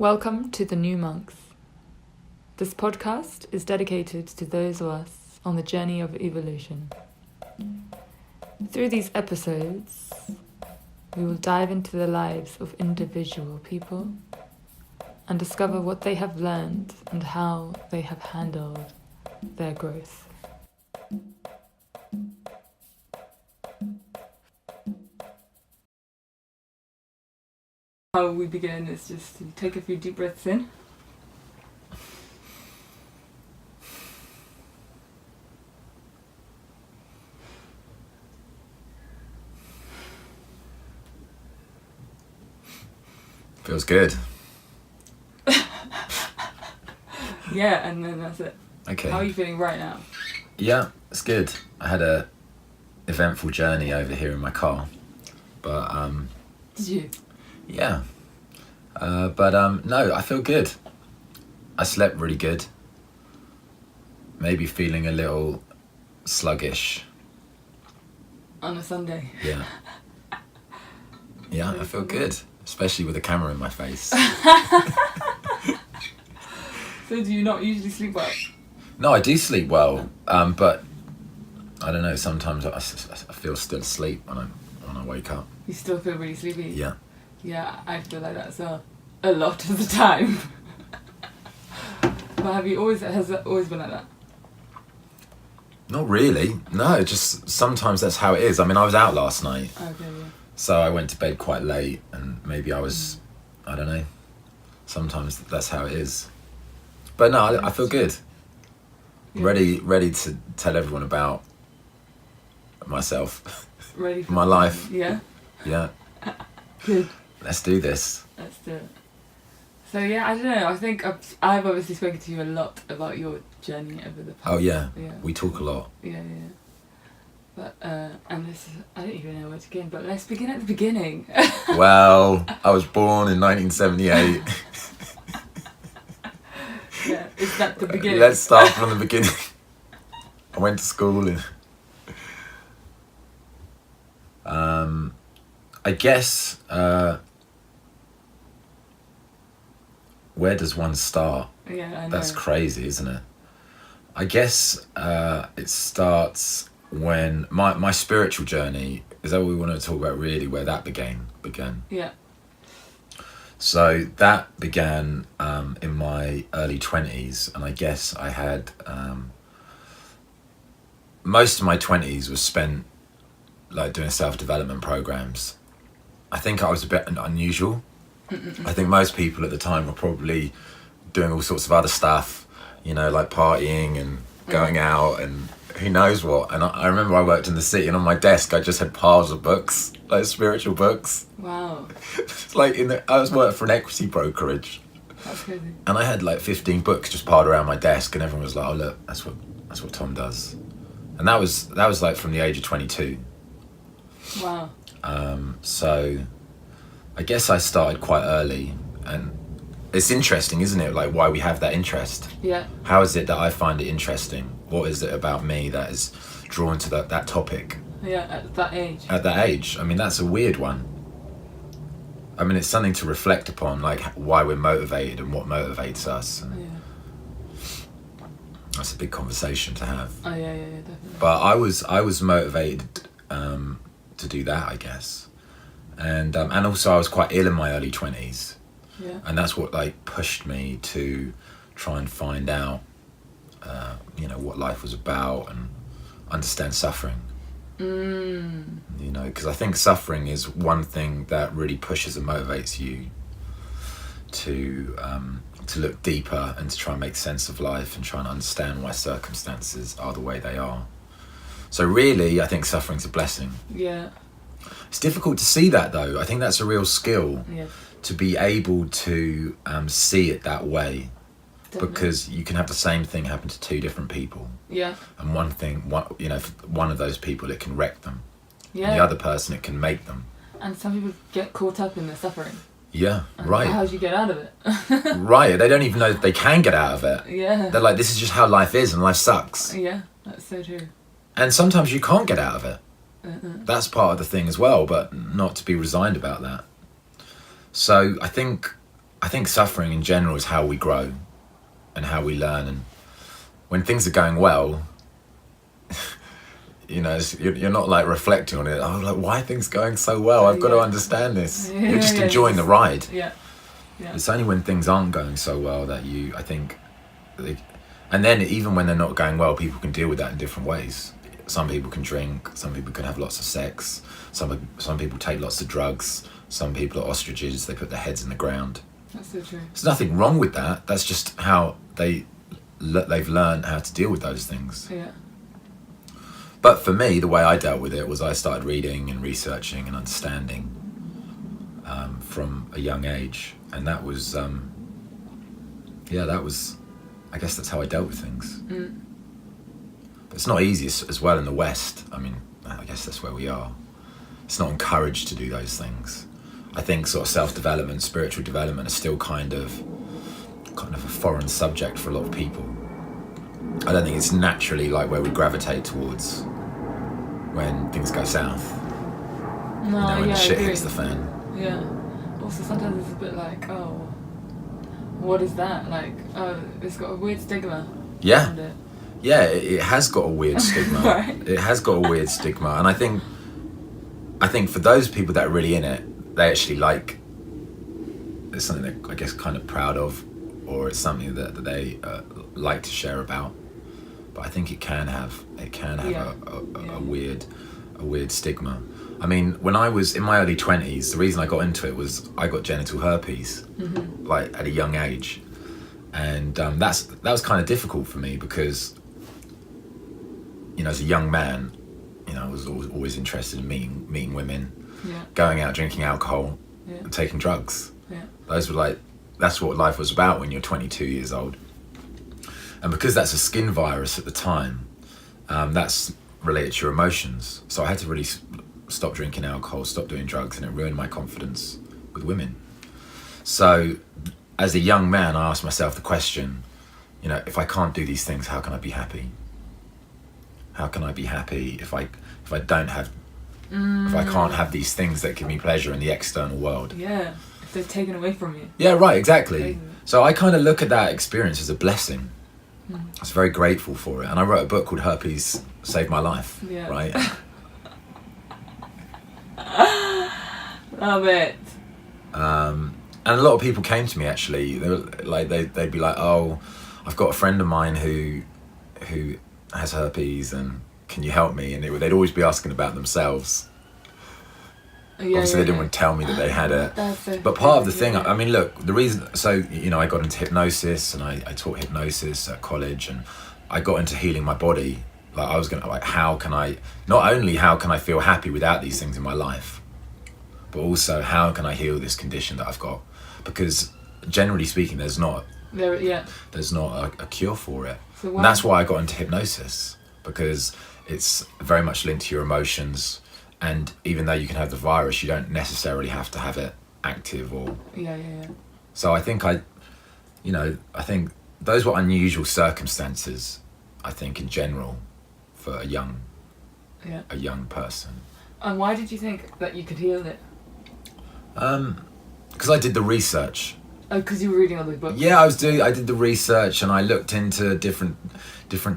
Welcome to The New Monks. This podcast is dedicated to those of us on the journey of evolution. Through these episodes, we will dive into the lives of individual people and discover what they have learned and how they have handled their growth. How we begin is just to take a few deep breaths in. Feels good. Yeah, and then that's it. Okay. How are you feeling right now? Yeah, it's good. I had a eventful journey over here in my car, but Did you? yeah. No, I feel good. I slept really good. Maybe feeling a little sluggish. On a Sunday. Yeah. Yeah, I feel good, especially with a camera in my face. So do you not usually sleep well? No, I do sleep well, but I don't know. Sometimes I feel still asleep when I wake up. You still feel really sleepy? Yeah. Yeah, I feel like that as well. A lot of the time. But has it always been like that? Not really. No, just sometimes that's how it is. I mean, I was out last night. Okay, yeah. So I went to bed quite late and maybe I was, I don't know, sometimes that's how it is. But no, I feel good. Yeah. Ready to tell everyone about myself. Ready for my life. Yeah? Yeah. Good. Let's do this. Let's do it. So yeah, I don't know, I think I've obviously spoken to you a lot about your journey over the past. Oh yeah, Yeah. we talk a lot. Yeah. But, and this is, I don't even know where to begin, but let's begin at the beginning. Well, I was born in 1978. Yeah, is that the beginning? Let's start from the beginning. I went to school in... I guess, where does one start? Yeah, I know. That's crazy, isn't it? I guess it starts when my spiritual journey, is that what we want to talk about really, where that began? Yeah. So that began in my early 20s, and I guess I had most of my 20s was spent like doing self-development programs. I think I was a bit unusual. I think most people at the time were probably doing all sorts of other stuff, you know, like partying and going out and who knows what. And I remember I worked in the city and on my desk I just had piles of books, like spiritual books. Wow. Like I was working for an equity brokerage. That's crazy. And I had like 15 books just piled around my desk and everyone was like, oh look, that's what Tom does. And that was like from the age of 22. Wow. So I guess I started quite early, and it's interesting, isn't it? Like why we have that interest. Yeah. How is it that I find it interesting? What is it about me that is drawn to that topic? Yeah, at that age. At that age, I mean, that's a weird one. I mean, it's something to reflect upon, like why we're motivated and what motivates us. And Yeah. that's a big conversation to have. Oh yeah, definitely. But I was motivated to do that, I guess, and also I was quite ill in my early 20s. Yeah. And that's what like pushed me to try and find out, you know, what life was about and understand suffering. You know, because I think suffering is one thing that really pushes and motivates you to look deeper and to try and make sense of life and try and understand why circumstances are the way they are. So really, I think suffering's a blessing. Yeah. It's difficult to see that though. I think that's a real skill. Yeah. To be able to see it that way. Definitely. Because you can have the same thing happen to two different people. Yeah. And you know, for one of those people it can wreck them. Yeah. And the other person it can make them. And some people get caught up in the suffering. Yeah, And right. How do you get out of it? Right, they don't even know that they can get out of it. Yeah. They're like, this is just how life is and life sucks. Yeah, that's so true. And sometimes you can't get out of it. Uh-uh. That's part of the thing as well, but not to be resigned about that. So I think I think suffering in general is how we grow and how we learn. And when things are going well, you know, you're not like reflecting on it. Oh, like, why are things going so well? I've got to understand this. You're just enjoying the ride. Yeah. It's only when things aren't going so well that I think, and then even when they're not going well, people can deal with that in different ways. Some people can drink, some people can have lots of sex, some people take lots of drugs, some people are ostriches, they put their heads in the ground. That's so true. There's nothing wrong with that. That's just how they've learned how to deal with those things. Yeah. But for me, the way I dealt with it was I started reading and researching and understanding from a young age. And that was, I guess that's how I dealt with things. Mm. But it's not easy as well in the West. I mean, I guess that's where we are. It's not encouraged to do those things. I think sort of self-development, spiritual development is still kind of a foreign subject for a lot of people. I don't think it's naturally like where we gravitate towards when things go south. No, when shit hits the fan. Yeah. Also, sometimes it's a bit like, oh, what is that? Like, oh, it's got a weird stigma. Yeah. Around it. Yeah, it has got a weird stigma. Right. It has got a weird stigma, and I think for those people that are really in it, they actually like. It's something they're, I guess, kind of proud of, or it's something that they like to share about. But I think it can have a weird stigma. I mean, when I was in my early 20s, the reason I got into it was I got genital herpes, like at a young age, and that was kind of difficult for me because, you know, as a young man, you know, I was always interested in meeting women, going out, drinking alcohol, and taking drugs. Yeah. That's what life was about when you're 22 years old. And because that's a skin virus at the time, that's related to your emotions. So I had to really stop drinking alcohol, stop doing drugs, and it ruined my confidence with women. So as a young man, I asked myself the question, you know, if I can't do these things, how can I be happy? How can I be happy if I don't have, if I can't have these things that give me pleasure in the external world? Yeah, if they're taken away from you. Yeah, right, exactly. So I kind of look at that experience as a blessing. I was very grateful for it, and I wrote a book called Herpes Saved My Life. Yeah. Right. Love it. And a lot of people came to me actually. They were like, they'd be like, "Oh, I've got a friend of mine who has herpes, and can you help me?" And they'd always be asking about themselves. Obviously, they didn't want to tell me that they had it. But part of the thing, I mean, look, the reason, so, you know, I got into hypnosis, and I taught hypnosis at college, and I got into healing my body. Like, I was going to, like, not only how can I feel happy without these things in my life, but also how can I heal this condition that I've got? Because generally speaking, there's not a cure for it. So and that's why I got into hypnosis, because it's very much linked to your emotions. And even though you can have the virus, you don't necessarily have to have it active or... Yeah. So I think I think those were unusual circumstances, I think, in general, for a young person. And why did you think that you could heal it? Because I did the research. Oh, because you were reading all the books? Yeah, I did the research, and I looked into different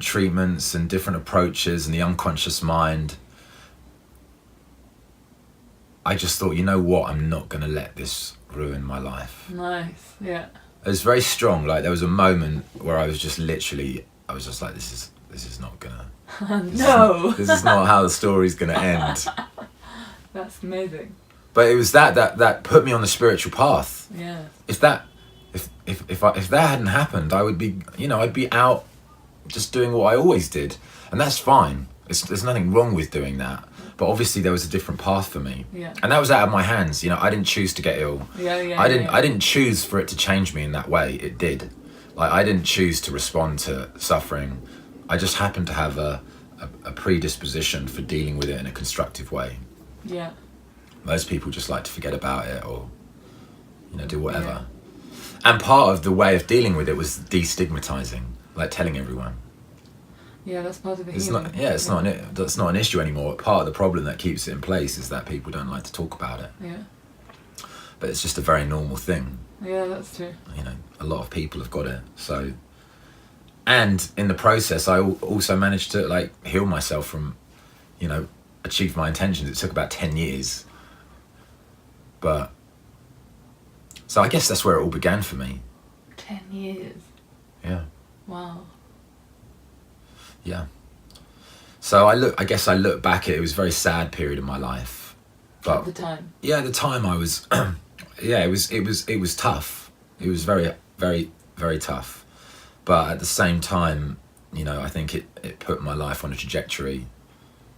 treatments and different approaches and the unconscious mind. I just thought, you know what, I'm not going to let this ruin my life. Nice, yeah. It was very strong. Like, there was a moment where I was just like, this is not going to... No! This is not how the story's going to end. That's amazing. But it was that put me on the spiritual path. Yeah. If that hadn't happened, I would be, you know, I'd be out just doing what I always did. And that's fine. There's nothing wrong with doing that. But obviously there was a different path for me. Yeah. And that was out of my hands. You know, I didn't choose to get ill. I didn't choose for it to change me in that way. It did. Like, I didn't choose to respond to suffering. I just happened to have a predisposition for dealing with it in a constructive way. Yeah. Most people just like to forget about it or, you know, do whatever. Yeah. And part of the way of dealing with it was destigmatizing, like telling everyone. Yeah, that's part of the healing. That's not an issue anymore. Part of the problem that keeps it in place is that people don't like to talk about it. Yeah. But it's just a very normal thing. Yeah, that's true. You know, a lot of people have got it. So, and in the process, I also managed to like heal myself from, you know, achieve my intentions. It took about 10 years. But, so I guess that's where it all began for me. 10 years. Yeah. Wow. Yeah. So I guess I look back at it was a very sad period of my life. But at the time. Yeah, at the time I was, yeah, it was tough. It was very, very, very tough. But at the same time, you know, I think it put my life on a trajectory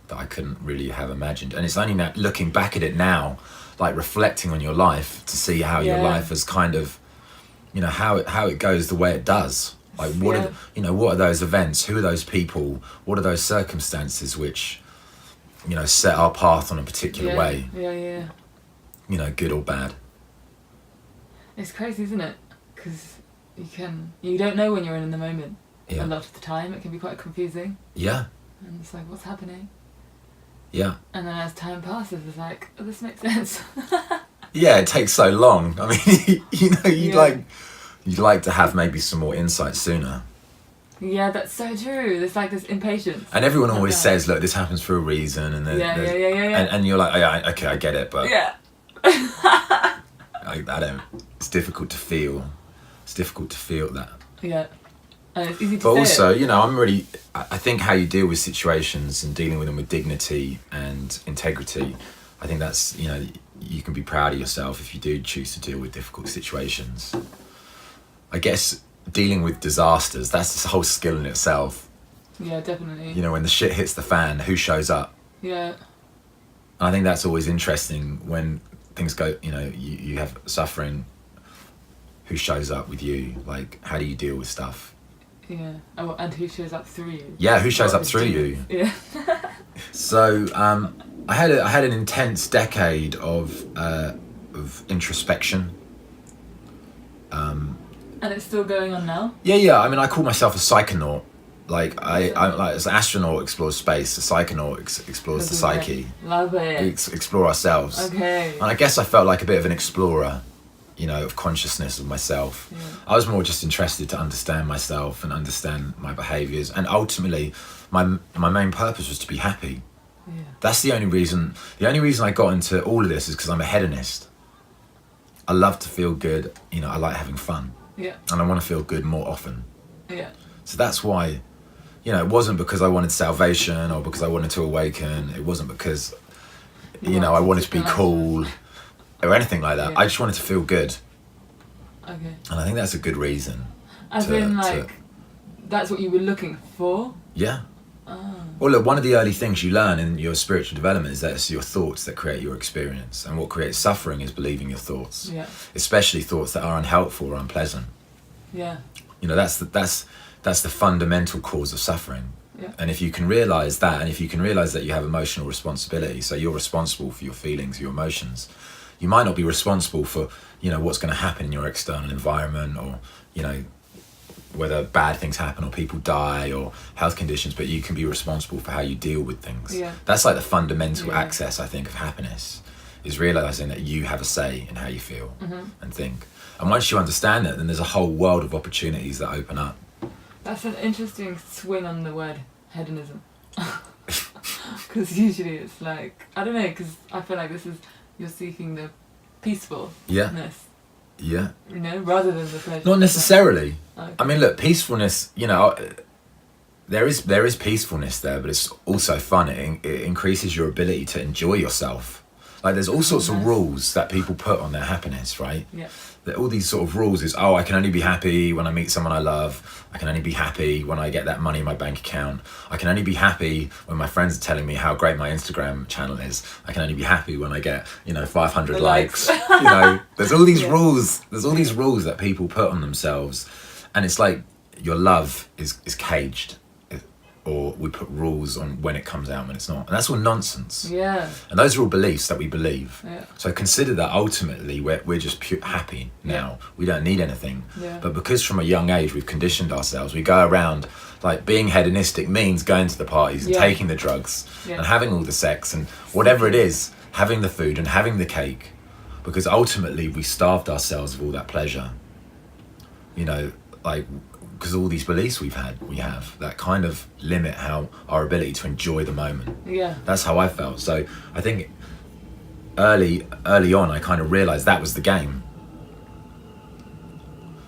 that I couldn't really have imagined. And it's only now, looking back at it now, like reflecting on your life to see how your life has kind of, you know, how it goes the way it does. Like what are those events? Who are those people? What are those circumstances which, you know, set our path on a particular way? Yeah. You know, good or bad. It's crazy, isn't it? Because you don't know when you're in the moment. Yeah. A lot of the time, it can be quite confusing. Yeah. And it's like, what's happening? Yeah. And then as time passes, it's like, oh, this makes sense. Yeah, it takes so long. I mean, you know, you'd like to have maybe some more insight sooner. Yeah, that's so true. There's like this impatience. And everyone always says, look, this happens for a reason. And then yeah. And you're like, oh, yeah, okay, I get it. But yeah. I don't, it's difficult to feel. It's difficult to feel that. Yeah. And it's easy to But say also, it. you know, I think how you deal with situations and dealing with them with dignity and integrity, I think that's, you know, you can be proud of yourself if you do choose to deal with difficult situations. I guess dealing with disasters, that's this whole skill in itself. Yeah, definitely. You know, when the shit hits the fan, who shows up? Yeah. I think that's always interesting when things go, you know, you have suffering, who shows up with you? Like, how do you deal with stuff? Yeah. Oh, and who shows up through you? Yeah, who shows up through you? Yeah. So, I had an intense decade of introspection. And it's still going on now? Yeah. I mean, I call myself a psychonaut. Like, I like as an astronaut explores space, a psychonaut explores the psyche. Love it. We explore ourselves. Okay. And I guess I felt like a bit of an explorer, you know, of consciousness of myself. Yeah. I was more just interested to understand myself and understand my behaviours. And ultimately, my main purpose was to be happy. Yeah. That's the only reason I got into all of this is because I'm a hedonist. I love to feel good, you know, I like having fun. Yeah. And I want to feel good more often. Yeah. So that's why, you know, it wasn't because I wanted salvation or because I wanted to awaken. It wasn't because, you know, I wanted to be cool or anything like that. Yeah. I just wanted to feel good. Okay. And I think that's a good reason. As in, like, that's what you were looking for? Yeah. Oh. Well, look, one of the early things you learn in your spiritual development is that it's your thoughts that create your experience. And what creates suffering is believing your thoughts. Yeah. Especially thoughts that are unhelpful or unpleasant. Yeah. You know, that's the fundamental cause of suffering. Yeah. And if you can realise that, and if you can realise that you have emotional responsibility, so you're responsible for your feelings, your emotions, you might not be responsible for, you know, what's going to happen in your external environment or, you know, whether bad things happen or people die or health conditions, but you can be responsible for how you deal with things. Yeah. That's like the fundamental access, I think, of happiness, is realising that you have a say in how you feel and think. And once you understand that, then there's a whole world of opportunities that open up. That's an interesting swing on the word hedonism. Because usually it's like, I don't know, because I feel like you're seeking the peacefulness. Yeah. You know, rather than the pleasure. Not necessarily. Okay. I mean, look, peacefulness, you know, there is peacefulness there, but it's also fun. It increases your ability to enjoy yourself. Like, there's all sorts of rules that people put on their happiness, right? Yeah. All these sort of rules is, I can only be happy when I meet someone I love. I can only be happy when I get that money in my bank account. I can only be happy when my friends are telling me how great my Instagram channel is. I can only be happy when I get, you know, 500 likes. You know, there's all these rules. There's all these rules that people put on themselves. And it's like your love is caged. Or we put rules on when it comes out, when it's not. And that's all nonsense. Yeah. And those are all beliefs that we believe. Yeah. So consider that ultimately we're just happy now. We don't need anything. Yeah. But because from a young age we've conditioned ourselves, we go around, like, being hedonistic means going to the parties and taking the drugs and having all the sex and whatever it is, having the food and having the cake. because ultimately we starved ourselves of all that pleasure. You know, like, because all these beliefs we have that kind of limit our ability to enjoy the moment. Yeah. That's how I felt. So I think early on I kind of realized that was the game.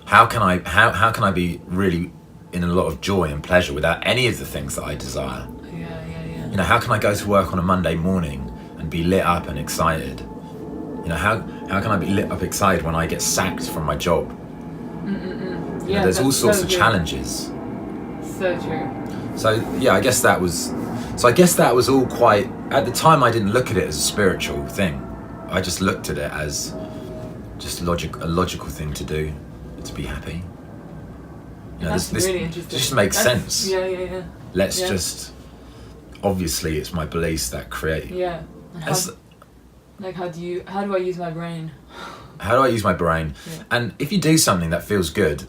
How can I be really in a lot of joy and pleasure without any of the things that I desire? Yeah. You know, how can I go to work on a Monday morning and be lit up and excited? You know, how can I be lit up excited when I get sacked from my job? You know, there's all sorts of challenges. So true. So yeah, I guess that was all quite, at the time I didn't look at it as a spiritual thing. I just looked at it as just a logical thing to do, to be happy. You know, That's this really interesting. just makes sense. Yeah. Let's just, obviously it's my beliefs that create. Yeah. How do I use my brain? How do I use my brain? Yeah. And if you do something that feels good,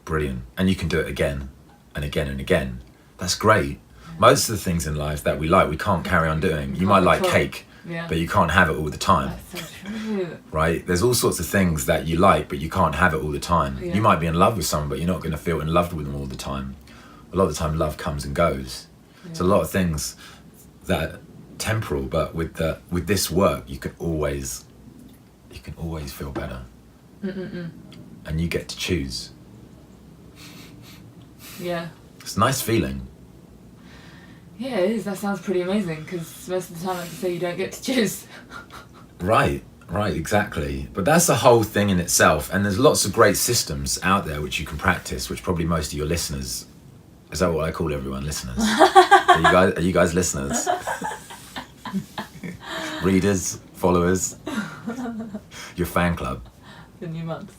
brilliant, and you can do it again and again and again, that's great. Yeah. Most of the things in life that we like, we can't carry on doing. You might like cake, but you can't have it all the time. That's so true. Right? There's all sorts of things that you like, but you can't have it all the time. Yeah. You might be in love with someone, but you're not going to feel in love with them all the time. A lot of the time love comes and goes. Yeah. It's a lot of things that are temporal, but with this work you can always feel better. And you get to choose. Yeah. It's a nice feeling. Yeah, it is. That sounds pretty amazing, because most of the time, like you say, you don't get to choose. Right, exactly. But that's the whole thing in itself, and there's lots of great systems out there which you can practice, which probably most of your listeners, is that what I call everyone, listeners? Are you guys listeners? Readers, followers, your fan club. The new monks.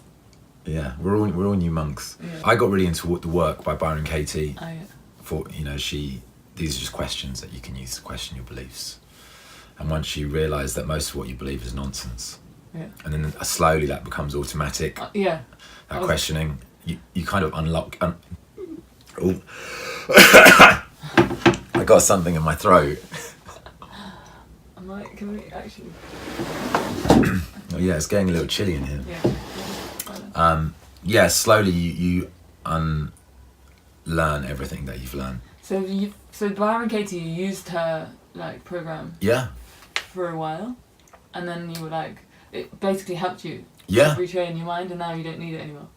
Yeah, we're all new monks. Yeah. I got really into The Work by Byron Katie. Oh, yeah. For, you know, these are just questions that you can use to question your beliefs. And once you realise that most of what you believe is nonsense, and then slowly that becomes automatic. That questioning, you kind of unlock. Oh, I got something in my throat. Can we actually? Oh yeah, it's getting a little chilly in here. Yeah. Slowly you unlearn everything that you've learned. So Byron Katie, you used her program. Yeah. For a while, and then you were it basically helped you. Yeah. Retrain your mind, and now you don't need it anymore.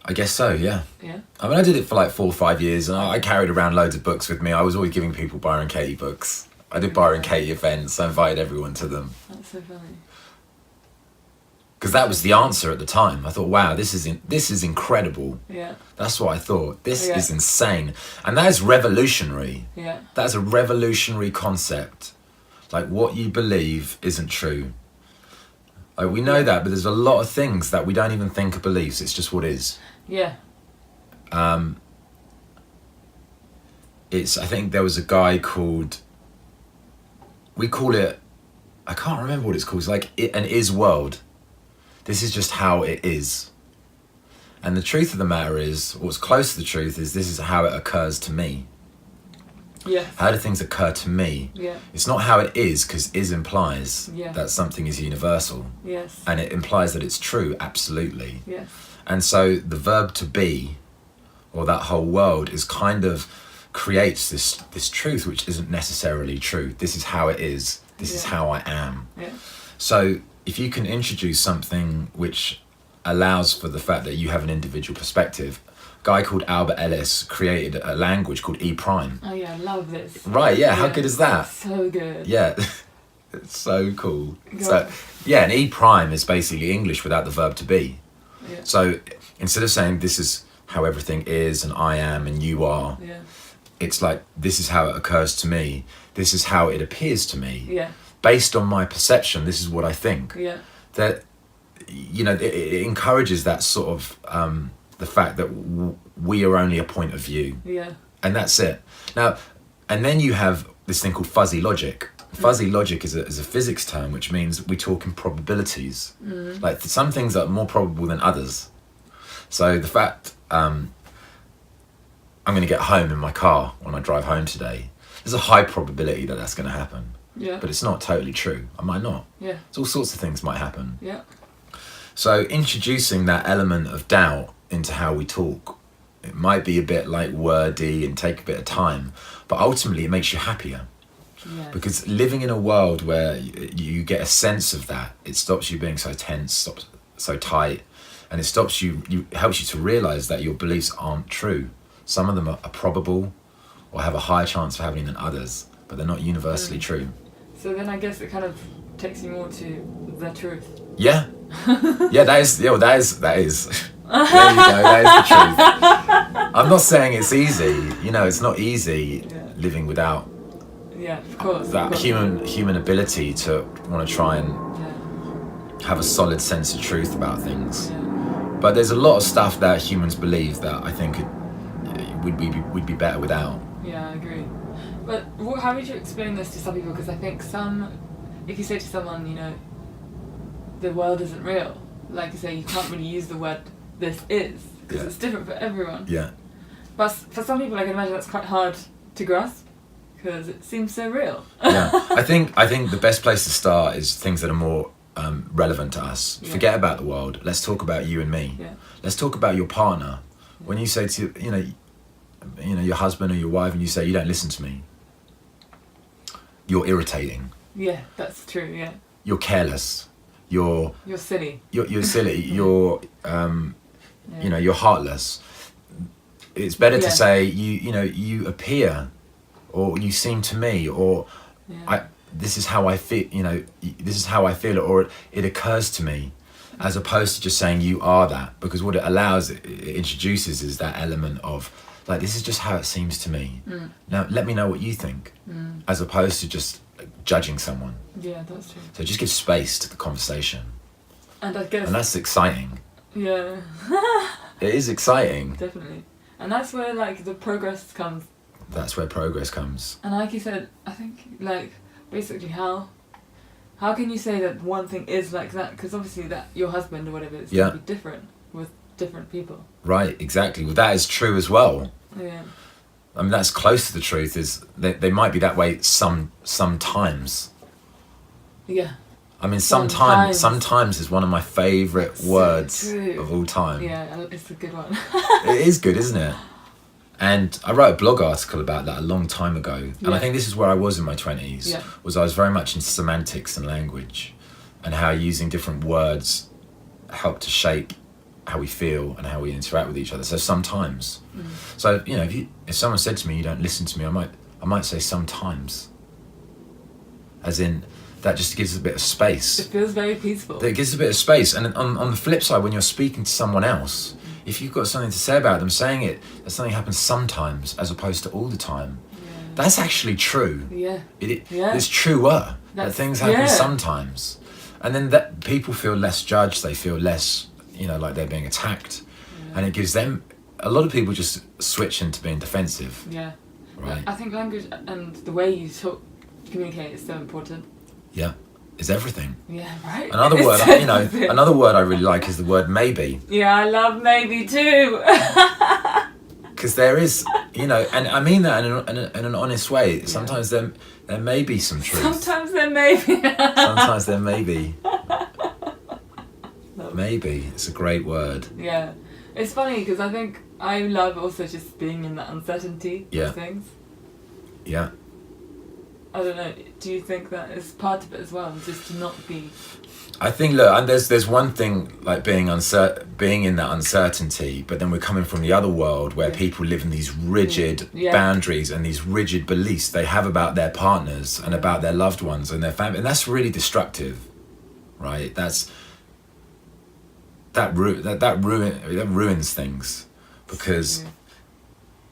I guess so. Yeah. Yeah. I mean, I did it for 4 or 5 years, and I carried around loads of books with me. I was always giving people Byron Katie books. I did Byron Katie events. I invited everyone to them. That's so funny. Because that was the answer at the time. I thought, wow, this is incredible. Yeah. That's what I thought. This is insane, and that is revolutionary. Yeah. That's a revolutionary concept. What you believe isn't true. We know that, but there's a lot of things that we don't even think are beliefs. It's just what is. Yeah. I think there was a guy called, we call it, I can't remember what it's called. It's an is world. This is just how it is. And the truth of the matter is, what's close to the truth is, this is how it occurs to me. Yes. How do things occur to me? Yeah. It's not how it is, because is implies that something is universal. Yes. And it implies that it's true, absolutely. Yes. And so the verb to be, or that whole world, is kind of creates this truth which isn't necessarily true. This is how it is. This is how I am. Yeah. So if you can introduce something which allows for the fact that you have an individual perspective. A guy called Albert Ellis created a language called E prime. Oh yeah, I love this. Right, yeah, how good is that? So good. Yeah, it's so cool. So, yeah, and E prime is basically English without the verb to be. Yeah. So instead of saying this is how everything is and I am and you are, it's this is how it occurs to me. This is how it appears to me. Yeah. Based on my perception, this is what I think. Yeah. That, it encourages that sort of the fact that we are only a point of view. Yeah. And that's it. Now, and then you have this thing called fuzzy logic. Fuzzy logic is a physics term, which means we talk in probabilities. Some things are more probable than others. So the fact I'm going to get home in my car when I drive home today, there's a high probability that that's going to happen. Yeah. But it's not totally true. I might not. Yeah. So all sorts of things might happen. Yeah. So introducing that element of doubt into how we talk, it might be a bit like wordy and take a bit of time, but ultimately it makes you happier. Yeah. Because living in a world where you get a sense of that, it stops you being so tense, stops so tight, and it stops you, it helps you to realize that your beliefs aren't true. Some of them are probable or have a higher chance of happening than others, but they're not universally true. So then I guess it kind of takes you more to the truth. Yeah. Yeah, that is. There you go, that is the truth. I'm not saying it's easy. It's not easy living without of course. that human ability to want to try and have a solid sense of truth about things. Yeah. But there's a lot of stuff that humans believe that I think we'd be better without. Yeah, I agree. But how would you explain this to some people? Because I think if you say to someone, the world isn't real, like you say, you can't really use the word "this is" because it's different for everyone. Yeah. But for some people, I can imagine that's quite hard to grasp because it seems so real. Yeah, I think the best place to start is things that are more relevant to us. Yeah. Forget about the world. Let's talk about you and me. Yeah. Let's talk about your partner. When you say to your husband or your wife, and you say you don't listen to me, you're irritating. Yeah, that's true. Yeah. You're careless. You're silly. You're silly. You're you're heartless. It's better to say you appear, or you seem to me, or this is how I feel. This is how I feel, or it occurs to me, as opposed to just saying you are that. Because what it introduces is that element of like, this is just how it seems to me. Now let me know what you think, as opposed to just judging someone. Yeah, that's true. So just give space to the conversation. And I guess. And that's exciting. Yeah. It is exciting. Definitely. And that's where the progress comes. That's where progress comes. And like you said, I think basically how can you say that one thing is like that? Because obviously that your husband or whatever is going to be different with different people. Right, exactly. Well, that is true as well. Yeah. I mean, that's close to the truth. Is they might be that way sometimes. Yeah. I mean, sometimes is one of my favourite words of all time. Yeah, it's a good one. It is good, isn't it? And I wrote a blog article about that a long time ago. And I think this is where I was in my 20s. Yeah. I was very much in semantics and language, and how using different words help to shape how we feel and how we interact with each other. So sometimes. So, if someone said to me, you don't listen to me, I might say sometimes. As in, that just gives a bit of space. It feels very peaceful. It gives a bit of space. And on the flip side, when you're speaking to someone else, if you've got something to say about them, saying that something happens sometimes as opposed to all the time, that's actually true. Yeah. It's truer that things happen sometimes. And then that people feel less judged, they feel less, like they're being attacked. Yeah. And it gives them, a lot of people just switch into being defensive. Yeah. Right. I think language and the way you communicate is so important. Yeah. Is everything. Yeah, right. Another word, another word I really like is the word maybe. Yeah, I love maybe too. Because there is, and I mean that in an honest way. Yeah. Sometimes there may be some truth. Sometimes there may be. Sometimes there may be. Maybe. It's a great word. Yeah. It's funny because I think I love also just being in that uncertainty of things. Yeah. I don't know. Do you think that is part of it as well, just to not be? I think and there's one thing like being in that uncertainty, but then we're coming from the other world where people live in these rigid boundaries and these rigid beliefs they have about their partners and about their loved ones and their family, and that's really destructive, right? That ruins things because.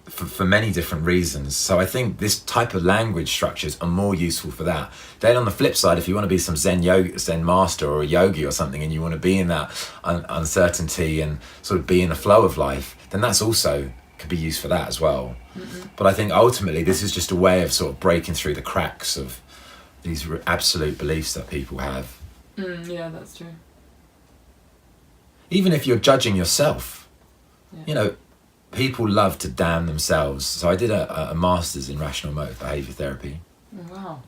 For many different reasons. So I think this type of language structures are more useful for that. Then on the flip side, if you want to be some Zen master or a yogi or something, and you want to be in that uncertainty and sort of be in the flow of life, then that's also could be used for that as well. Mm-hmm. But I think ultimately this is just a way of sort of breaking through the cracks of these absolute beliefs that people have. Yeah, that's true. Even if you're judging yourself, people love to damn themselves. So I did a master's in rational emotive behaviour therapy. Wow.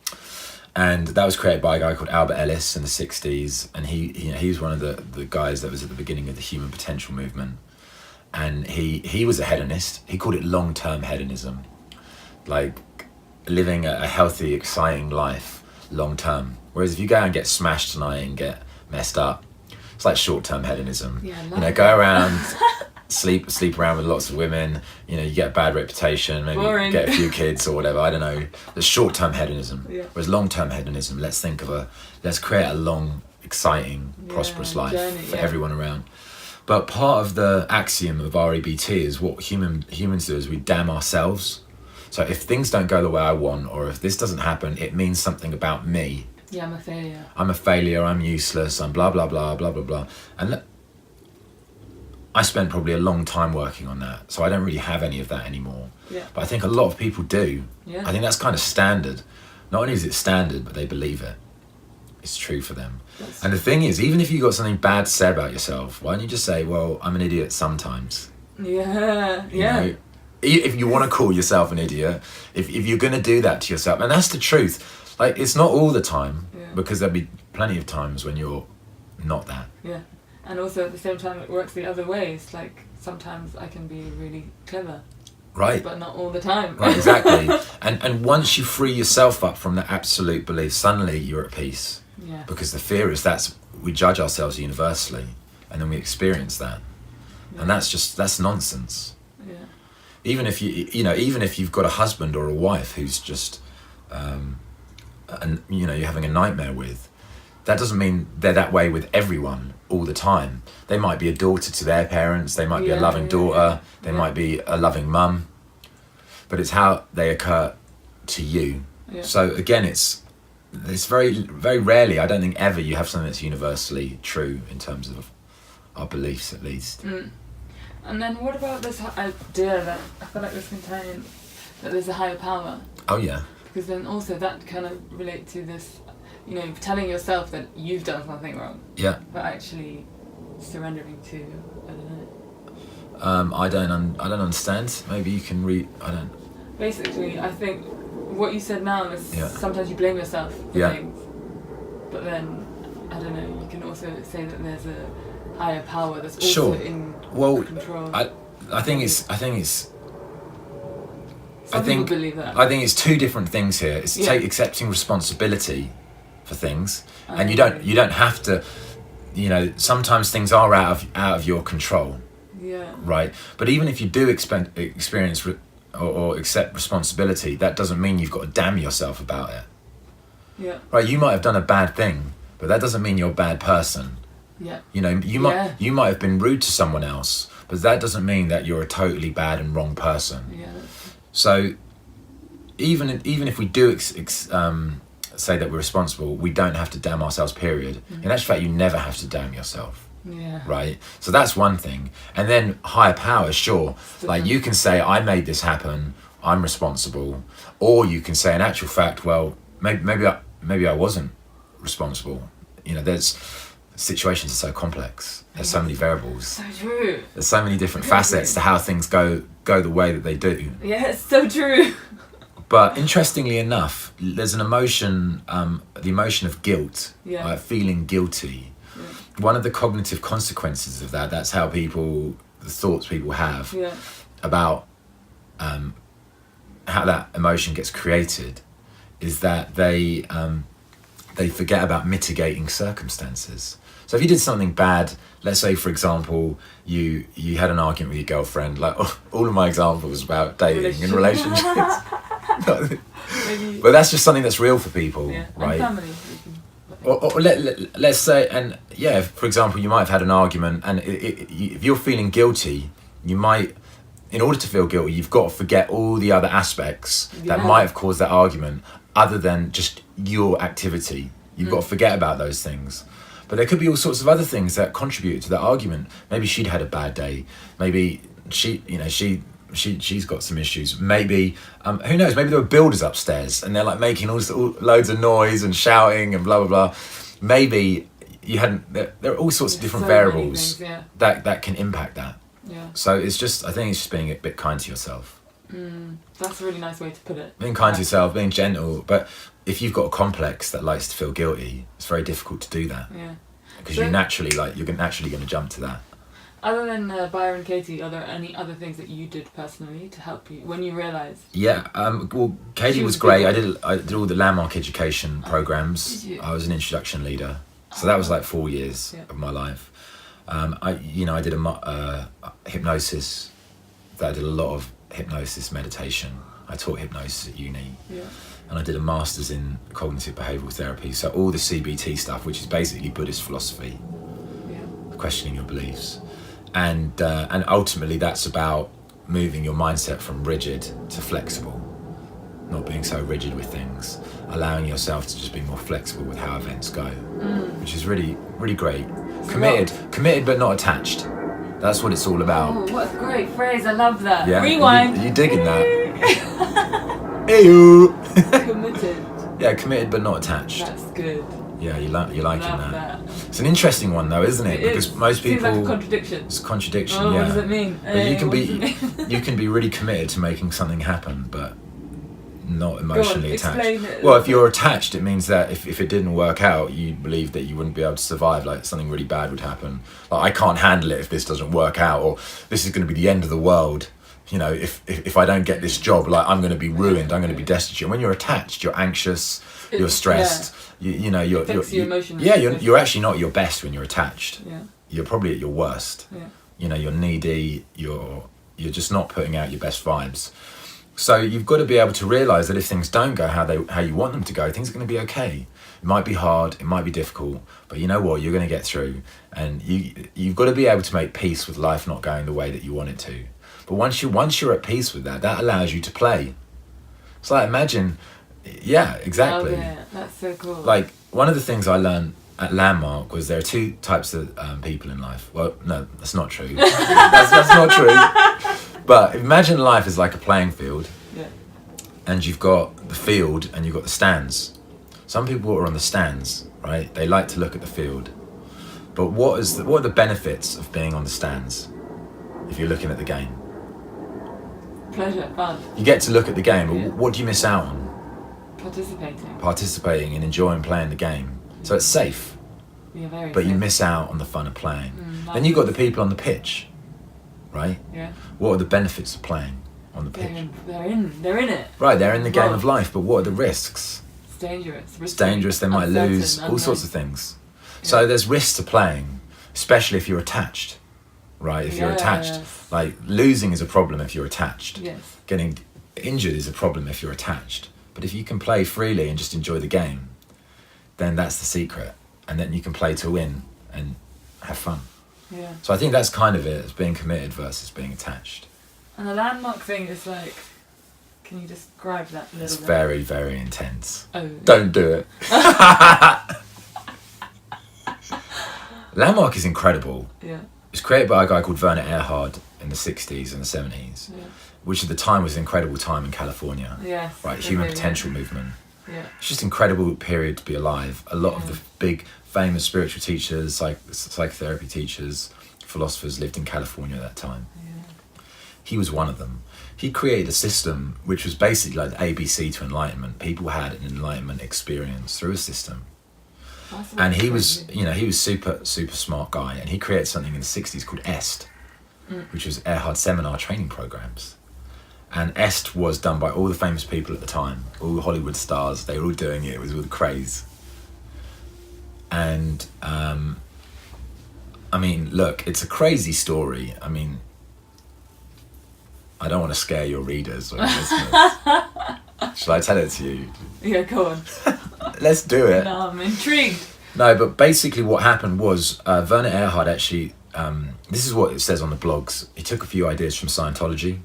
And that was created by a guy called Albert Ellis in the 60s. And he was one of the guys that was at the beginning of the human potential movement. And he was a hedonist. He called it long-term hedonism. Like living a healthy, exciting life long-term. Whereas if you go and get smashed tonight and get messed up, it's like short-term hedonism. Yeah, go around, sleep around with lots of women, you get a bad reputation, maybe Boring. Get a few kids or whatever, I don't know. There's short-term hedonism. Yeah. Whereas long-term hedonism, let's create a long, exciting, prosperous life journey, for everyone around. But part of the axiom of REBT is what humans do is we damn ourselves. So if things don't go the way I want, or if this doesn't happen, it means something about me. Yeah, I'm a failure. I'm a failure, I'm useless, I'm blah, blah, blah, blah, blah, blah. And I spent probably a long time working on that, so I don't really have any of that anymore. Yeah. But I think a lot of people do. Yeah. I think that's kind of standard. Not only is it standard, but they believe it. It's true for them. And the thing is, even if you got something bad to say about yourself, why don't you just say, well, I'm an idiot sometimes? Yeah. You know? If you want to call yourself an idiot, if you're going to do that to yourself, and that's the truth. Like, it's not all the time, because there'll be plenty of times when you're not that. Yeah. And also at the same time, it works the other way. It's like sometimes I can be really clever. Right. But not all the time. Right, exactly. And once you free yourself up from that absolute belief, suddenly you're at peace. Yeah. Because the fear is we judge ourselves universally, and then we experience that. Yeah. And that's nonsense. Yeah. Even if even if you've got a husband or a wife who's just you're having a nightmare with, that doesn't mean they're that way with everyone all the time. They might be a daughter to their parents, they might be a loving daughter, they might be a loving mum, but it's how they occur to you. Yeah. So again, it's very, very rarely, I don't think ever, you have something that's universally true in terms of our beliefs, at least. And then what about this idea that I feel like was contained, that there's a higher power? Oh yeah. Because then also that kind of relate to this, telling yourself that you've done something wrong. Yeah. But actually surrendering to, I don't know. I don't understand. Maybe you can I don't. Basically, I think what you said now is sometimes you blame yourself for things. But then, I don't know, you can also say that there's a higher power that's also in control. I think it's Some people believe that. I think it's two different things here. It's accepting responsibility for things, and you don't have to. Sometimes things are out of your control. Yeah. Right, but even if you do experience or accept responsibility, that doesn't mean you've got to damn yourself about it. Yeah. Right, you might have done a bad thing, but that doesn't mean you're a bad person. Yeah. You might have been rude to someone else, but that doesn't mean that you're a totally bad and wrong person. Yeah. So even if we do say that we're responsible, we don't have to damn ourselves, period. In actual fact, you never have to damn yourself. Yeah. Right? So that's one thing. And then higher power, sure. Like you can say, I made this happen, I'm responsible. Or you can say, in actual fact, well, maybe I wasn't responsible. There's situations are so complex. There's so many variables. So true. There's so many different facets to how things go the way that they do. Yeah, it's so true. But interestingly enough, there's an emotion, the emotion of guilt, feeling guilty. Yeah. One of the cognitive consequences of that's how the thoughts people have about how that emotion gets created, is that they forget about mitigating circumstances. So if you did something bad, let's say, for example, you had an argument with your girlfriend, like all of my examples about dating and relationships. But that's just something that's real for people, right? And family. Or let's say, and for example, you might have had an argument, and if you're feeling guilty, you might, in order to feel guilty, you've got to forget all the other aspects that might have caused that argument, other than just your activity. You've got to forget about those things. But there could be all sorts of other things that contribute to that argument. Maybe she'd had a bad day. Maybe she's got some issues. Maybe, who knows, maybe there were builders upstairs and they're like making loads of noise and shouting and blah, blah, blah. Maybe you hadn't, there are all sorts of different variables that can impact that. Yeah. So I think it's just being a bit kind to yourself. That's a really nice way to put it. Being kind to yourself, being gentle. But if you've got a complex that likes to feel guilty, it's very difficult to do that. Yeah. Because you're naturally going to jump to that. Other than Byron Katie, are there any other things that you did personally to help you when you realised? Yeah, well, Katie was great. I did all the landmark education programs. Did you? I was an introduction leader, so that was like 4 years of my life. I did a hypnosis. I did a lot of hypnosis meditation. I taught hypnosis at uni, and I did a master's in cognitive behavioural therapy. So all the CBT stuff, which is basically Buddhist philosophy, questioning your beliefs. And ultimately that's about moving your mindset from rigid to flexible, not being so rigid with things, allowing yourself to just be more flexible with how events go, which is really, really great. Committed but not attached. That's what it's all about. Oh, what a great phrase, I love that. Yeah, Rewind. you digging that? Ew. Committed. Yeah, committed but not attached. That's good. Yeah, you're liking that. It's an interesting one though, isn't it? Because most people. Seems like a contradiction. It's a contradiction. Oh, yeah. what does it mean? But you can be really committed to making something happen, but not emotionally attached. Explain it. Well, if you're attached, it means that if it didn't work out, you believe that you wouldn't be able to survive. Like something really bad would happen. Like I can't handle it if this doesn't work out, or this is going to be the end of the world. You know, if I don't get this job, like I'm going to be ruined. I'm going to be destitute. And when you're attached, you're anxious. You're stressed. You're emotionally. Yeah, you're actually not at your best when you're attached. Yeah. You're probably at your worst. Yeah. You know, you're needy. You're just not putting out your best vibes. So you've got to be able to realise that if things don't go how you want them to go, things are going to be okay. It might be hard, it might be difficult, but you know what? You're going to get through, and you've got to be able to make peace with life not going the way that you want it to. But once you're at peace with that allows you to play. It's like imagine. Yeah, exactly. Oh, yeah, that's so cool. Like, one of the things I learned at Landmark was there are two types of people in life. Well, no, that's not true. that's not true. But imagine life is like a playing field. Yeah. And you've got the field and you've got the stands. Some people are on the stands, right? They like to look at the field. But what are the benefits of being on the stands if you're looking at the game? Pleasure, fun. You get to look at the game, but what do you miss out on? Participating and enjoying playing the game. So it's safe. Yeah, very but safe. you miss out on the fun of playing. Then you've got the people on the pitch, right? Yeah. What are the benefits of playing on the pitch? They're in it. Right, they're in the game of life, but what are the risks? It's dangerous. It's dangerous, they might lose, all sorts of things. Yeah. So there's risks to playing, especially if you're attached, right? If you're attached. Like, losing is a problem if you're attached. Yes. Getting injured is a problem if you're attached. But if you can play freely and just enjoy the game, then that's the secret. And then you can play to win and have fun. Yeah. So I think that's kind of it, as being committed versus being attached. And the landmark thing is like, can you describe that a little It's bit? very, very intense. Oh. Don't do it. Landmark is incredible. Yeah. It's created by a guy called Werner Erhard in the 60s and the 70s. Yeah. Which at the time was an incredible time in California. Yes. Right, human potential movement. Yeah. It's just an incredible period to be alive. A lot of the big, famous spiritual teachers, psychotherapy teachers, philosophers lived in California at that time. Yeah. He was one of them. He created a system which was basically like the ABC to enlightenment. People had an enlightenment experience through a system. And he was, he was super smart guy. And he created something in the 60s called EST, which was Erhard Seminar Training Programs. And EST was done by all the famous people at the time, all the Hollywood stars. They were all doing it. It was all the craze. And, I mean, look, it's a crazy story. I mean, I don't want to scare your readers or listeners. Shall I tell it to you? Yeah, go on. Let's do it. No, I'm intrigued. No, but basically what happened was Werner Erhard actually, this is what it says on the blogs. He took a few ideas from Scientology.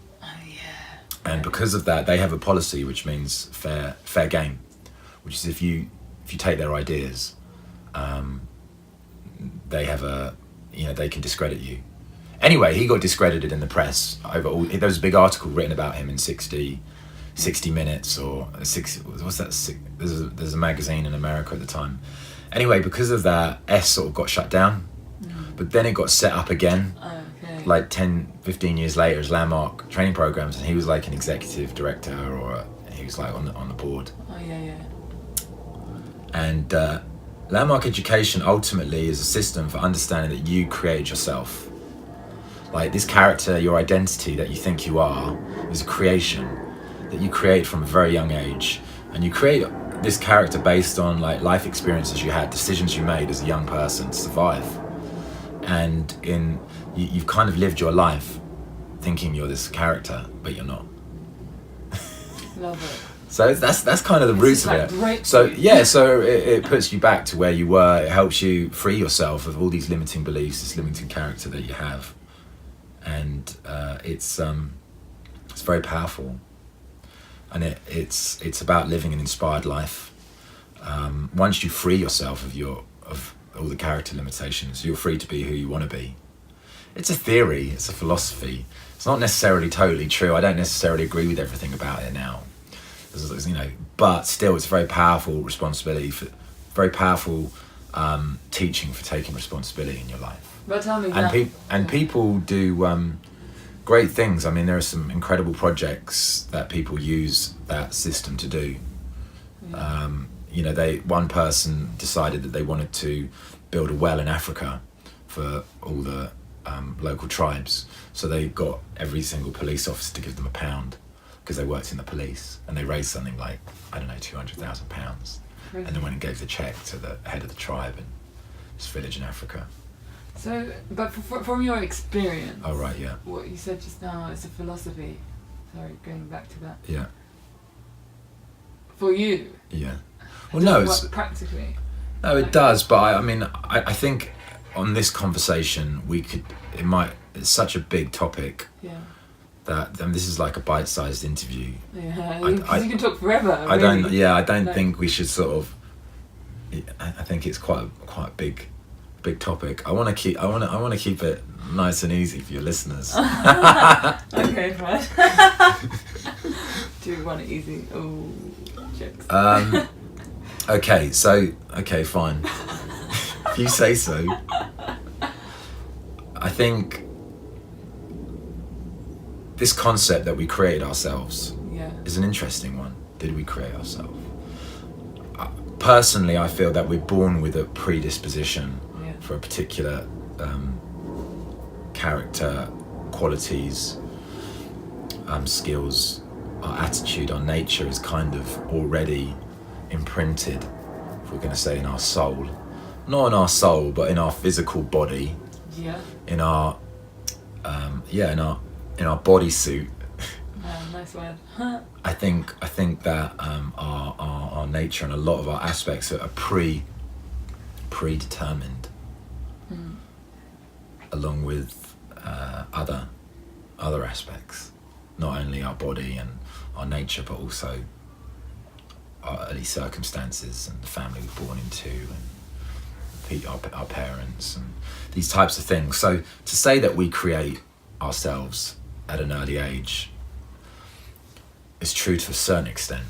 And because of that, they have a policy which means fair game, which is if you take their ideas, they have they can discredit you. Anyway, he got discredited in the press over all. There was a big article written about him in 60 Minutes or 60. What's that? There's a magazine in America at the time. Anyway, because of that, S sort of got shut down, but then it got set up again. Okay. like 10, 15 years later as landmark training programs, and he was like an executive director, or he was like on the board. Oh yeah. And landmark education ultimately is a system for understanding that you create yourself. Like this character, your identity that you think you are, is a creation that you create from a very young age, and you create this character based on like life experiences you had, decisions you made as a young person to survive, and you've kind of lived your life thinking you're this character, but you're not. Love it. So that's kind of the roots of it. Right. So yeah, so it puts you back to where you were. It helps you free yourself of all these limiting beliefs, this limiting character that you have, and it's very powerful. And it's about living an inspired life. Once you free yourself of all the character limitations, you're free to be who you want to be. It's a theory, it's a philosophy. It's not necessarily totally true. I don't necessarily agree with everything about it now, but still, it's a very powerful responsibility, very powerful teaching for taking responsibility in your life. But tell me and people do great things. I mean, there are some incredible projects that people use that system to do. Yeah. One person decided that they wanted to build a well in Africa for all the local tribes. So they got every single police officer to give them £1 because they worked in the police, and they raised something like, I don't know, £200,000. And then went and gave the check to the head of the tribe in this village in Africa. So, but from your experience... Oh, right, yeah. What you said just now is a philosophy. Sorry, going back to that. Yeah. For you? Yeah. Well, no, it's... practically. No, it does, but I think on this conversation, it's such a big topic. Yeah. That this is like a bite-sized interview. Yeah, you can talk forever. I don't think we should sort of... I think it's quite a big topic. I want to keep it nice and easy for your listeners. Okay, fine. Do you want it easy? Oh, jokes. Okay, fine. If you say so. I think this concept that we created ourselves is an interesting one. Did we create ourselves? Personally, I feel that we're born with a predisposition for a particular character, qualities, skills. Our attitude, our nature is kind of already imprinted, if we're going to say, in our soul. Not in our soul, but in our physical body. Yeah. In our bodysuit. Nice word. I think that our nature and a lot of our aspects are predetermined, along with other aspects, not only our body and our nature, but also our early circumstances and the family we're born into, and our parents, and these types of things. So to say that we create ourselves at an early age is true to a certain extent,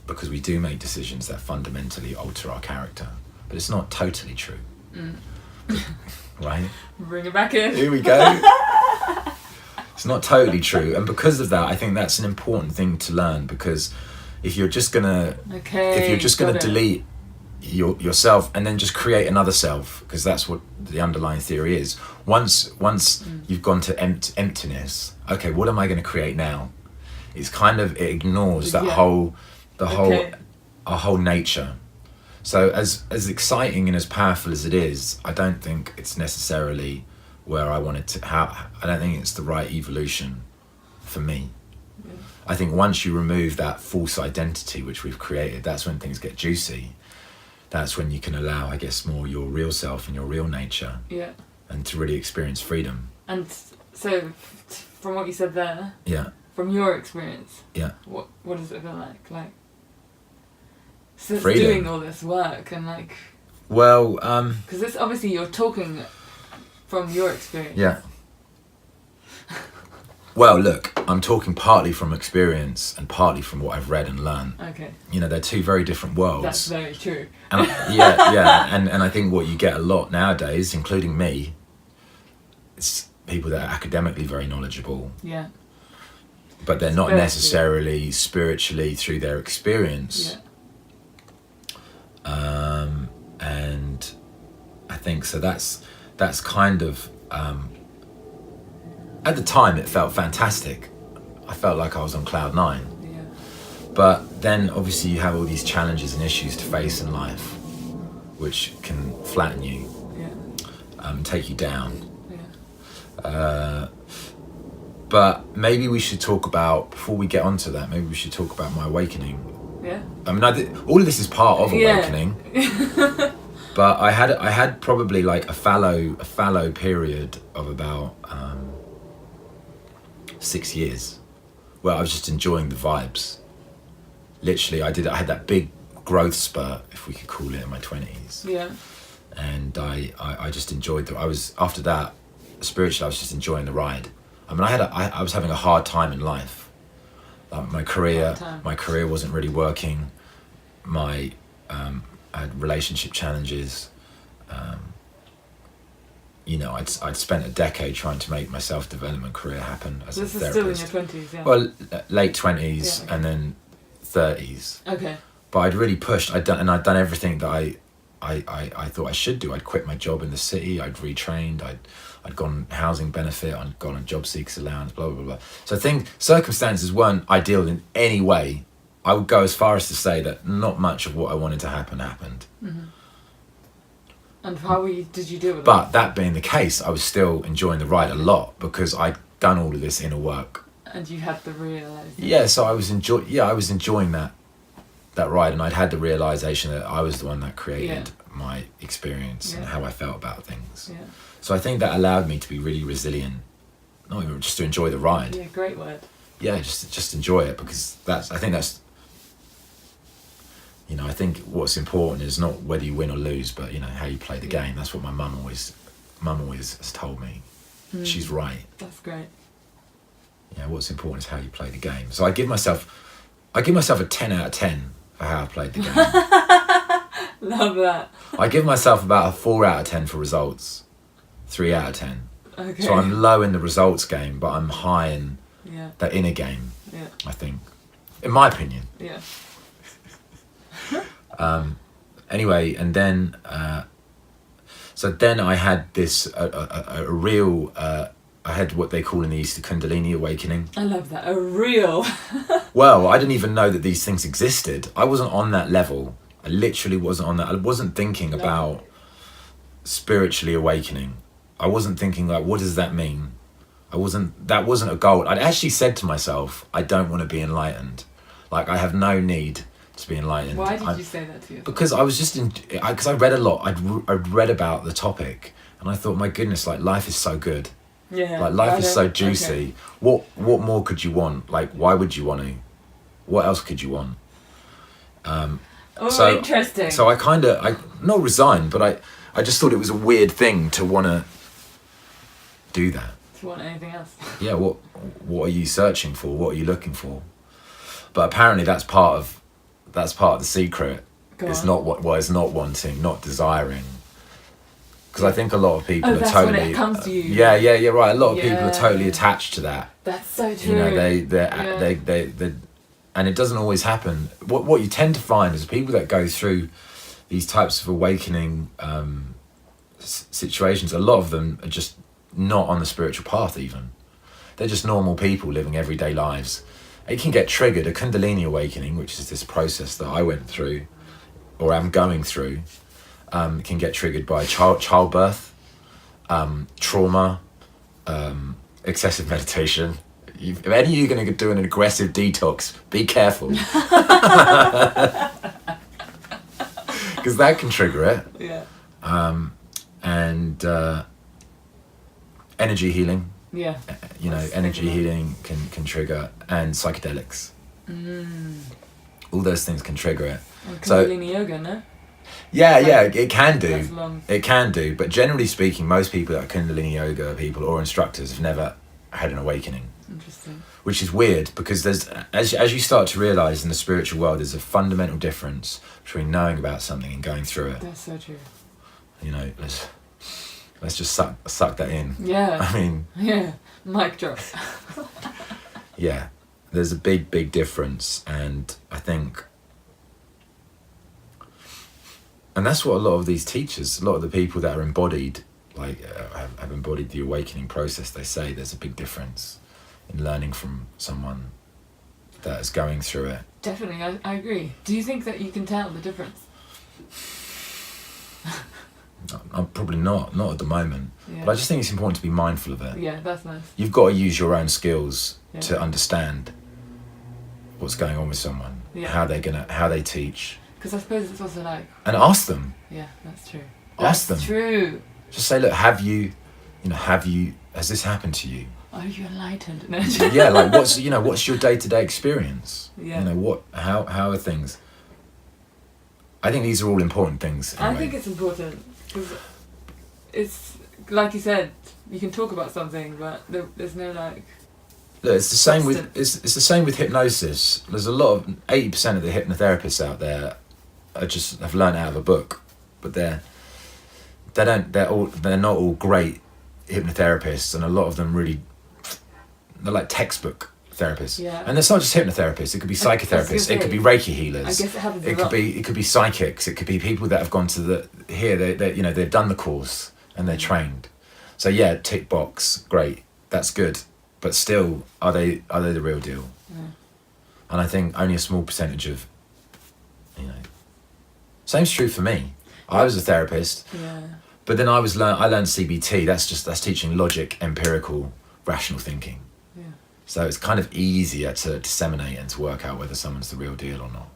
because we do make decisions that fundamentally alter our character, but it's not totally true. Right? Bring it back in. Here we go. It's not totally true, and because of that, I think that's an important thing to learn, because if you're just gonna delete yourself and then just create another self, because that's what the underlying theory is. Once you've gone to emptiness, okay, what am I going to create now? It's kind of, it ignores that our whole nature. So as exciting and as powerful as it is, I don't think it's necessarily where I want it to. I don't think it's the right evolution for me. Yeah. I think once you remove that false identity which we've created, that's when things get juicy. That's when you can allow, I guess, more your real self and your real nature. Yeah. And to really experience freedom. And so, from what you said there. Yeah. From your experience. Yeah. What does it feel like? Like, since freedom. Doing all this work and like. Well. Because this obviously you're talking from your experience. Yeah. Well, look, I'm talking partly from experience and partly from what I've read and learned. Okay. You know, they're two very different worlds. That's very true. And and I think what you get a lot nowadays, including me, it's people that are academically very knowledgeable, Yeah. but they're not necessarily spiritually through their experience. Yeah. And I think so. That's kind of at the time it felt fantastic. I felt like I was on cloud nine. Yeah. But then obviously you have all these challenges and issues to face in life, which can flatten you, take you down. Yeah. But maybe we should talk about, before we get onto that, maybe we should talk about my awakening. Yeah. I mean, all of this is part of awakening. But I had probably like a fallow period of about 6 years, where I was just enjoying the vibes. Literally, I had that big growth spurt, if we could call it, in my 20s. Yeah. And I just enjoyed after that, spiritually, I was just enjoying the ride. I mean, I was having a hard time in life. Like my career wasn't really working. I had relationship challenges. I'd spent a decade trying to make my self-development career happen as a therapist. This is still in your 20s, yeah? Well, late 20s, and then 30s. Okay. But I'd really pushed. I'd done everything that I thought I should do. I'd quit my job in the city. I'd retrained. I'd gone housing benefit. I'd gone on job seekers allowance. Blah blah blah. So I think circumstances weren't ideal in any way. I would go as far as to say that not much of what I wanted to happen happened. Mm-hmm. And how did you deal with But that being the case, I was still enjoying the ride a lot because I'd done all of this inner work. And you had the realization. Yeah, so I was enjoying that ride, and I'd had the realization that I was the one that created my experience and how I felt about things. Yeah. So I think that allowed me to be really resilient, not even just to enjoy the ride. Yeah, great word. Yeah, just enjoy it, because I think what's important is not whether you win or lose, but how you play the game. That's what my mum always has told me. She's right. That's great. Yeah, what's important is how you play the game. So I give myself a 10 out of 10 for how I played the game. Love that. I give myself about a 4 out of 10 for results. 3 out of 10. Okay. So I'm low in the results game, but I'm high in the inner game. Yeah. I think, in my opinion. Yeah. Anyway, and then so then I had this a real I had what they call in the East a Kundalini awakening. I love that. A real. Well, I didn't even know that these things existed. I wasn't on that level. I literally wasn't on that. I wasn't thinking about spiritually awakening. I wasn't thinking like, what does that mean? That wasn't a goal. I'd actually said to myself, I don't want to be enlightened. Like, I have no need to be enlightened. Why did you say that to yourself? Because I was just because I read a lot. I'd read about the topic, and I thought, my goodness, like, life is so good. Yeah. Like, life is so juicy. Okay. What more could you want? Like, why would you want to? What else could you want? So interesting. So I not resigned, but I just thought it was a weird thing to want to do that. To want anything else? Yeah. What are you searching for? What are you looking for? But apparently that's part of the secret. It's not is not wanting, not desiring. Because I think a lot of people are totally. When it comes to you. Yeah, right. A lot of people are totally attached to that. That's so true. They and it doesn't always happen. What you tend to find is people that go through these types of awakening situations. A lot of them are just not on the spiritual path. Even they're just normal people living everyday lives. It can get triggered. A Kundalini awakening, which is this process that I went through, or am going through, can get triggered by childbirth, trauma, excessive meditation. If any of you are going to do an aggressive detox, be careful. Because that can trigger it. Yeah. And energy healing. Yeah. Energy healing can trigger, and psychedelics. All those things can trigger it. And Kundalini yoga, no? Yeah, it can do. It can do, but generally speaking, most people that are Kundalini yoga people or instructors have never had an awakening. Interesting. Which is weird, because there's as you start to realise in the spiritual world, there's a fundamental difference between knowing about something and going through it. That's so true. Let's just suck that in. Yeah. I mean... Yeah. Mic drop. Yeah. There's a big difference, and I think... And that's what a lot of these teachers, a lot of the people that are embodied, like have embodied the awakening process, they say there's a big difference in learning from someone that is going through it. Definitely, I agree. Do you think that you can tell the difference? I'm probably not at the moment. Yeah. But I just think it's important to be mindful of it. Yeah, that's nice. You've got to use your own skills Yeah. to understand what's going on with someone, Yeah. how they teach, Because I suppose it's also like... and ask them. Yeah, that's true. Ask them. That's true. Just say, look, has this happened to you? Are you enlightened? No. Yeah, like what's your day-to-day experience? Yeah. How are things? I think these are all important things. I Anyway. think it's important because it's like you said, you can talk about something, but there's no like. Look, it's the same with substance. it's the same with hypnosis. There's a lot of 80% of the hypnotherapists out there have learned out of a book, but they're not all great hypnotherapists, and a lot of them they're like textbook therapists. Yeah. And it's not just hypnotherapists. It could be psychotherapists. It could be Reiki healers. I guess it happens a It lot. could be psychics. It could be people that have gone to they've done the course and they're trained. So yeah, tick box, great, that's good, but still, are they the real deal? Yeah. And I think only a small percentage of, same's true for me. I was a therapist, Yeah. but then I learned CBT. That's teaching logic, empirical, rational thinking. Yeah. So it's kind of easier to disseminate and to work out whether someone's the real deal or not.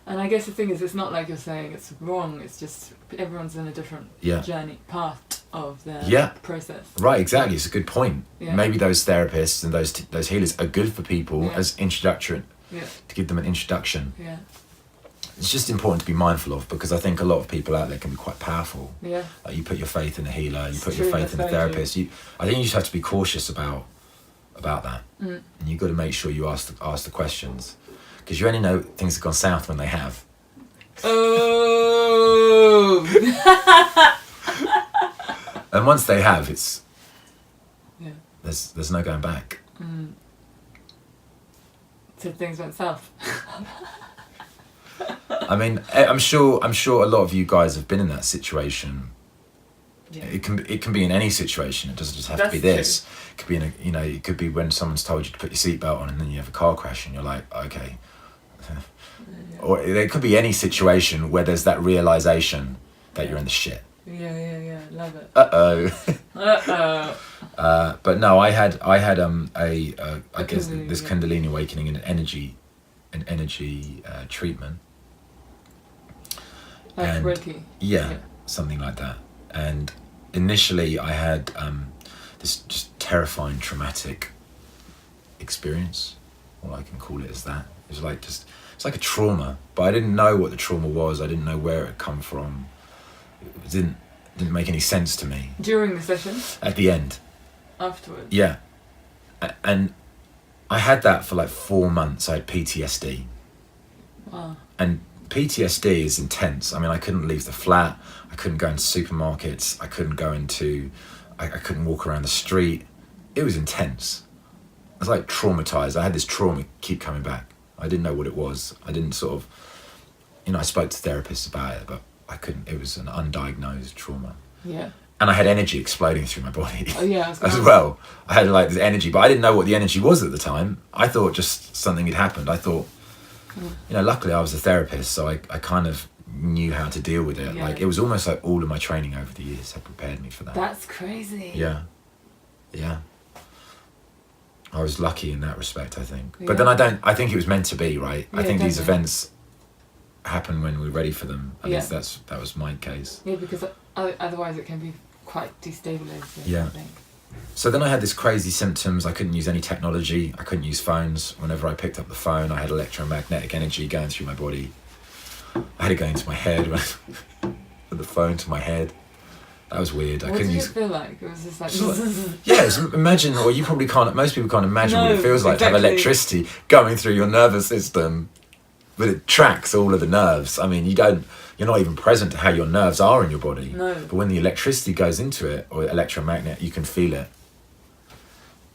And I guess the thing is, it's not like you're saying it's wrong. It's just everyone's in a different journey, path of their process. Right, exactly. It's a good point. Yeah. Maybe those therapists and those healers are good for people as introduction, to give them an introduction. Yeah. It's just important to be mindful of, because I think a lot of people out there can be quite powerful. Yeah. Like you put your faith in a healer, you put True, your faith in a that's very therapist. I think you just have to be cautious about that, and you've got to make sure you ask the questions, because you only know things have gone south when they have. Oh. And once they have, it's there's no going back. So things went south. I mean, I'm sure a lot of you guys have been in that situation. Yeah. It can be in any situation. It doesn't just have to be this. It could be it could be when someone's told you to put your seatbelt on and then you have a car crash and you're like, okay. Or there could be any situation where there's that realization that you're in the shit. Yeah. Love it. Uh-oh. But no, I had I guess this Kundalini awakening and an energy treatment. Like and Reiki. yeah, something like that. And initially I had this just terrifying traumatic experience. All I can call it is that. It was it's like a trauma, but I didn't know what the trauma was. I didn't know where it had come from. It didn't make any sense to me. During the session? At the end. Afterwards? Yeah. And I had that for like 4 months. I had PTSD. Wow. And PTSD is intense. I mean, I couldn't leave the flat. I couldn't go into supermarkets. I couldn't walk around the street. It was intense. I was like traumatized. I had this trauma keep coming back. I didn't know what it was. I didn't I spoke to therapists about it, but I couldn't. It was an undiagnosed trauma. Yeah. And I had energy exploding through my body. Oh yeah. As well. I had like this energy, but I didn't know what the energy was at the time. I thought just something had happened. I thought, luckily I was a therapist, so I kind of knew how to deal with it. Yeah. Like it was almost like all of my training over the years had prepared me for that. That's crazy. Yeah. I was lucky in that respect, I think. Yeah. But then I think it was meant to be, right? I think these definitely. events happen when we're ready for them. At least that was my case. Yeah, because otherwise it can be quite destabilizing. Yeah. I think. So then I had this crazy symptoms. I couldn't use any technology. I couldn't use phones. Whenever I picked up the phone, I had electromagnetic energy going through my body. I had it going into my head. Put the phone to my head. That was weird. What did it feel like? It was just like... Imagine, or you probably can't, most people can't imagine what it feels like to have electricity going through your nervous system, but it tracks all of the nerves. I mean, you don't you're not even present to how your nerves are in your body. No. But when the electricity goes into it, or electromagnet, you can feel it.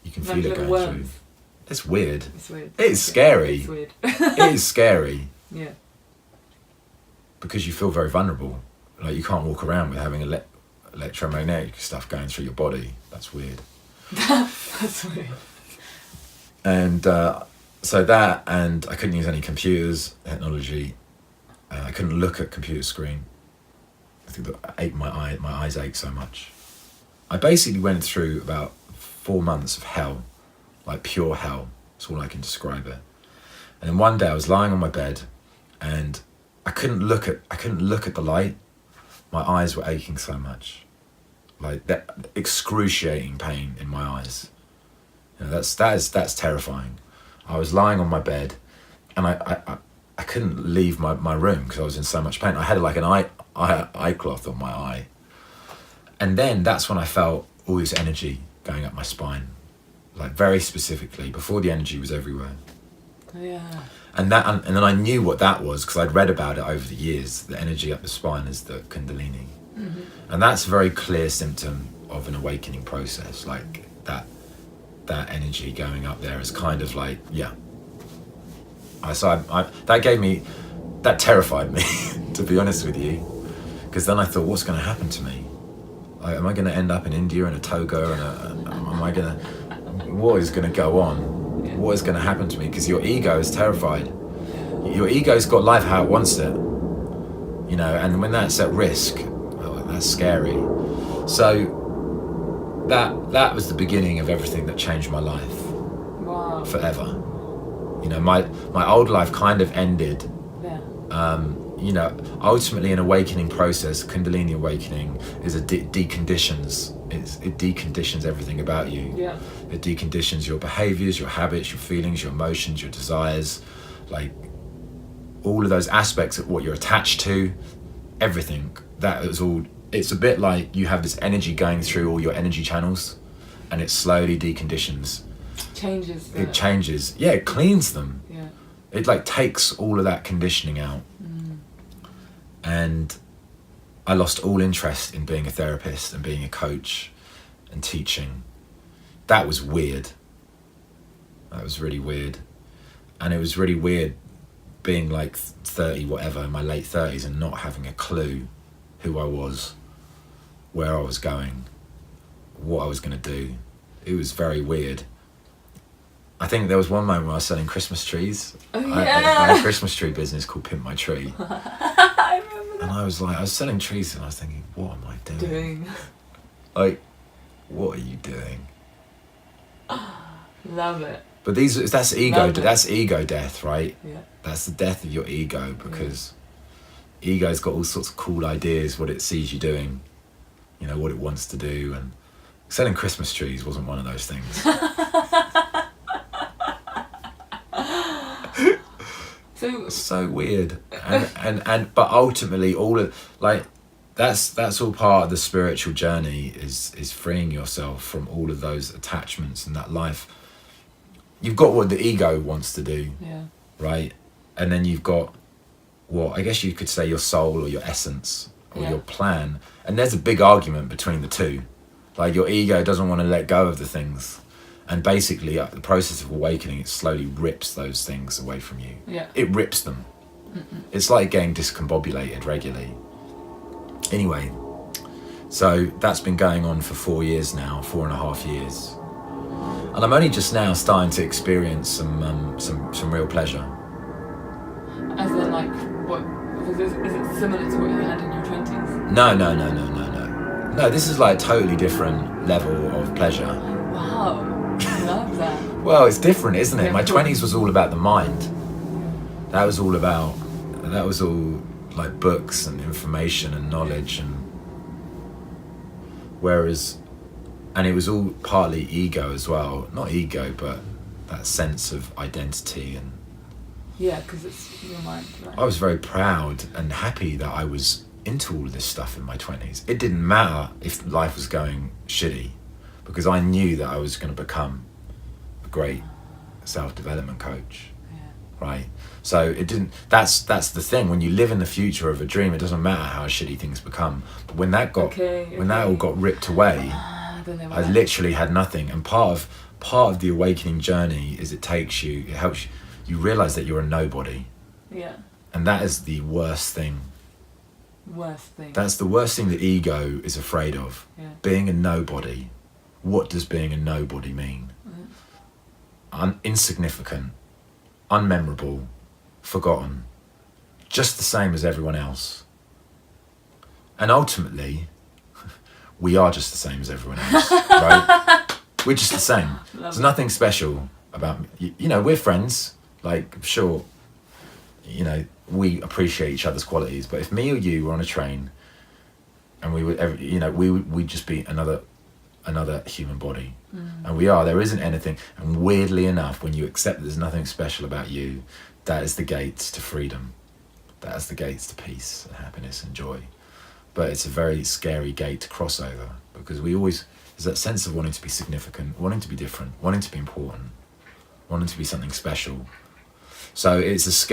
You can feel it going through. It's weird. It's weird. It is scary. It's weird. It is scary. Yeah. Because you feel very vulnerable. Like you can't walk around with having electromagnetic stuff going through your body. That's weird. That's weird. And so that, and I couldn't use any computers, technology. I couldn't look at computer screen. I think that my eyes ached so much. I basically went through about 4 months of hell, like pure hell. That's all I can describe it. And then one day I was lying on my bed, and I couldn't look at the light. My eyes were aching so much, like that excruciating pain in my eyes. You know, that's terrifying. I was lying on my bed, and I couldn't leave my room because I was in so much pain. I had like an eye cloth on my eye, and then that's when I felt all this energy going up my spine, like very specifically. Before the energy was everywhere. Yeah. And then I knew what that was because I'd read about it over the years. The energy up the spine is the Kundalini, and that's a very clear symptom of an awakening process. Like that energy going up there is kind of like, yeah. That terrified me, to be honest with you, because then I thought, what's going to happen to me? Like, am I going to end up in India in a toga, what is going to go on? What is going to happen to me? Because your ego is terrified. Your ego's got life how it wants it, you know, and when that's at risk, well, that's scary. So that was the beginning of everything that changed my life. Wow. Forever. You know, my old life kind of ended. Yeah. You know, ultimately an awakening process, Kundalini awakening, is it deconditions. It deconditions everything about you. Yeah. It deconditions your behaviors, your habits, your feelings, your emotions, your desires, like all of those aspects of what you're attached to, everything. That is all. It's a bit like you have this energy going through all your energy channels, and it slowly deconditions. Changes. It changes. Yeah, it cleans them. Yeah. It like takes all of that conditioning out. And I lost all interest in being a therapist and being a coach and teaching. That was weird. That was really weird. And it was really weird being like 30 whatever, in my late 30s, and not having a clue who I was, where I was going, what I was going to do. It was very weird. I think there was one moment when I was selling Christmas trees. Oh, yeah. I had a Christmas tree business called Pimp My Tree. I remember that. And I was selling trees, and I was thinking, what am I doing? Like, what are you doing? Love it. But that's ego. Love it. That's ego death, right? Yeah. That's the death of your ego, because ego's got all sorts of cool ideas, what it sees you doing, you know, what it wants to do, and selling Christmas trees wasn't one of those things. So weird, and but ultimately all of like that's all part of the spiritual journey, is freeing yourself from all of those attachments and that life. You've got what the ego wants to do, right, and then you've got what I guess you could say your soul or your essence or your plan, and there's a big argument between the two. Like your ego doesn't want to let go of the things. And basically, the process of awakening, it slowly rips those things away from you. Yeah. It rips them. It's like getting discombobulated regularly. Anyway, so that's been going on for 4 years now, 4.5 years. And I'm only just now starting to experience some real pleasure. As in, like, what? Is it similar to what you had in your 20s? No. No, this is like totally different level of pleasure. Wow. I love that. Well, it's different, isn't it? Yeah, My of course. 20s was all about the mind. That was all like books and information and knowledge, and and it was all partly ego as well. Not ego, but that sense of identity. And Yeah, because it's your mind, right? I was very proud and happy that I was into all of this stuff in my 20s. It didn't matter if life was going shitty, because I knew that I was going to become a great self-development coach. Yeah. right? So it didn't. That's the thing. When you live in the future of a dream, it doesn't matter how shitty things become. But when that when that all got ripped away, I literally had nothing. And part of the awakening journey is it helps you. You realize that you're a nobody. Yeah. And that is the worst thing. Worst thing. That's the worst thing the ego is afraid of. Yeah. Being a nobody. What does being a nobody mean? Insignificant, unmemorable, forgotten, just the same as everyone else. And ultimately, we are just the same as everyone else, right? We're just the same. There's nothing special about, we're friends, like, sure, we appreciate each other's qualities, but if me or you were on a train and we'd just be another human body. And there isn't anything. And weirdly enough, when you accept that there's nothing special about you, that is the gates to freedom. That is the gates to peace and happiness and joy. But it's a very scary gate to cross over, because there's that sense of wanting to be significant, wanting to be different, wanting to be important, wanting to be something special. So it's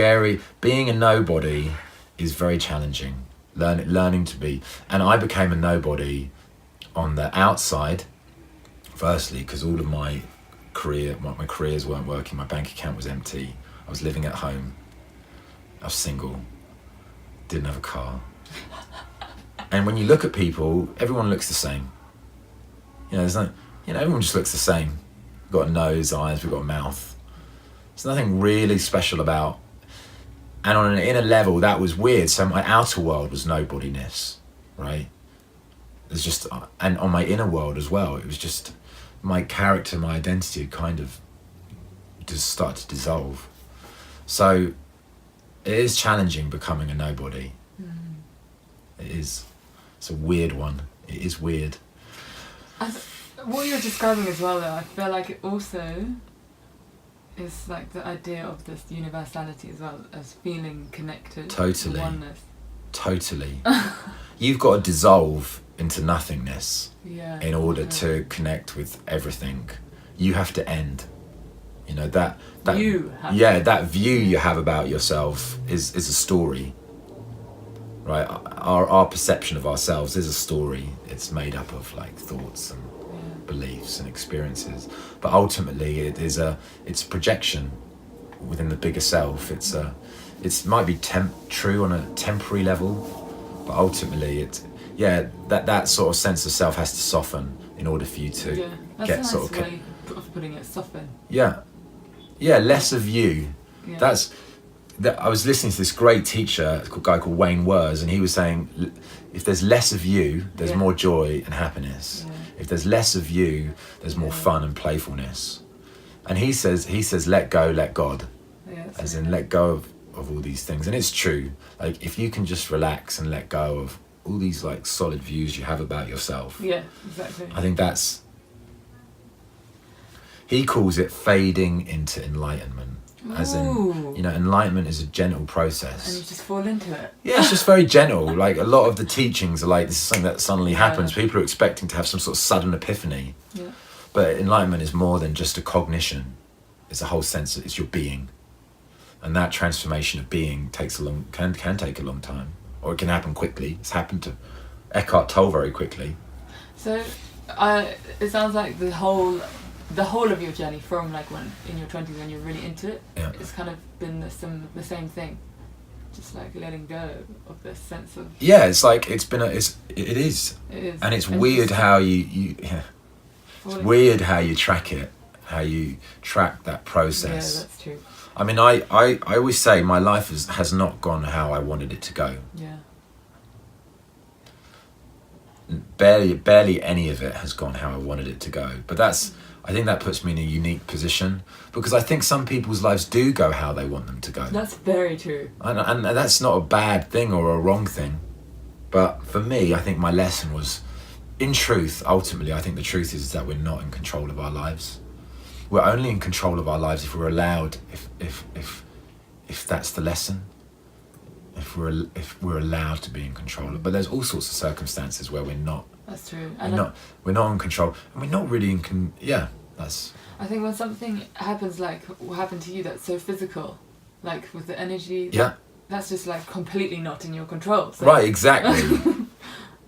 being a nobody is very challenging. Learning to be. And I became a nobody on the outside, firstly, because all of my careers weren't working. My bank account was empty. I was living at home. I was single. Didn't have a car. And when you look at people, everyone looks the same. Everyone just looks the same. We've got a nose, eyes, we've got a mouth. There's nothing really special about. And on an inner level, that was weird. So my outer world was nobodiness, right? It's just, and on my inner world as well, it was just my character, my identity kind of just started to dissolve. So it is challenging becoming a nobody. It is. It's a weird one. It is weird. What you're describing as well, though, I feel like it also is like the idea of this universality as well, as feeling connected. Totally. To oneness. Totally. You've got to dissolve into nothingness in order to connect with everything. You have to end. That that view you have about yourself is a story, right? Our perception of ourselves is a story. It's made up of like thoughts and beliefs and experiences, but ultimately it's projection within the bigger self. It might be true on a temporary level, but ultimately that sort of sense of self has to soften in order for you to get sort of. That's a nice way of putting it. Soften. Yeah, less of you. Yeah. I was listening to this great teacher, a guy called Wayne Wers, and he was saying, if there's less of you, there's more joy and happiness. Yeah. If there's less of you, there's more fun and playfulness. And he says, let go, let God. Yeah, as in, let go of all these things. And it's true. Like, if you can just relax and let go of all these like solid views you have about yourself. Yeah, exactly. I think he calls it fading into enlightenment. As in, enlightenment is a gentle process. And you just fall into it. Yeah, it's just very gentle. Like, a lot of the teachings are like, this is something that suddenly happens. People are expecting to have some sort of sudden epiphany. Yeah. But enlightenment is more than just a cognition. It's a whole sense. It's your being. And that transformation of being can take a long time. Or it can happen quickly. It's happened to Eckhart Tolle very quickly. So, it sounds like the whole of your journey from like when in your 20s when you're really into it, it's kind of been the same thing, just like letting go of this sense of it's like it is and it's weird how you it's weird how you track it, how you track that process. Yeah, that's true. I mean, I always say my life has not gone how I wanted it to go. Yeah. Barely any of it has gone how I wanted it to go. But I think that puts me in a unique position, because I think some people's lives do go how they want them to go. That's very true. And that's not a bad thing or a wrong thing. But for me, I think my lesson was, in truth, ultimately, I think the truth is that we're not in control of our lives. We're only in control of our lives if we're allowed, if that's the lesson. If we're allowed to be in control. But there's all sorts of circumstances where we're not. That's true. We're not in control, and we're not really in that's. I think when something happens like what happened to you, that's so physical, like with the energy. Yeah. That's just like completely not in your control. So Right, exactly.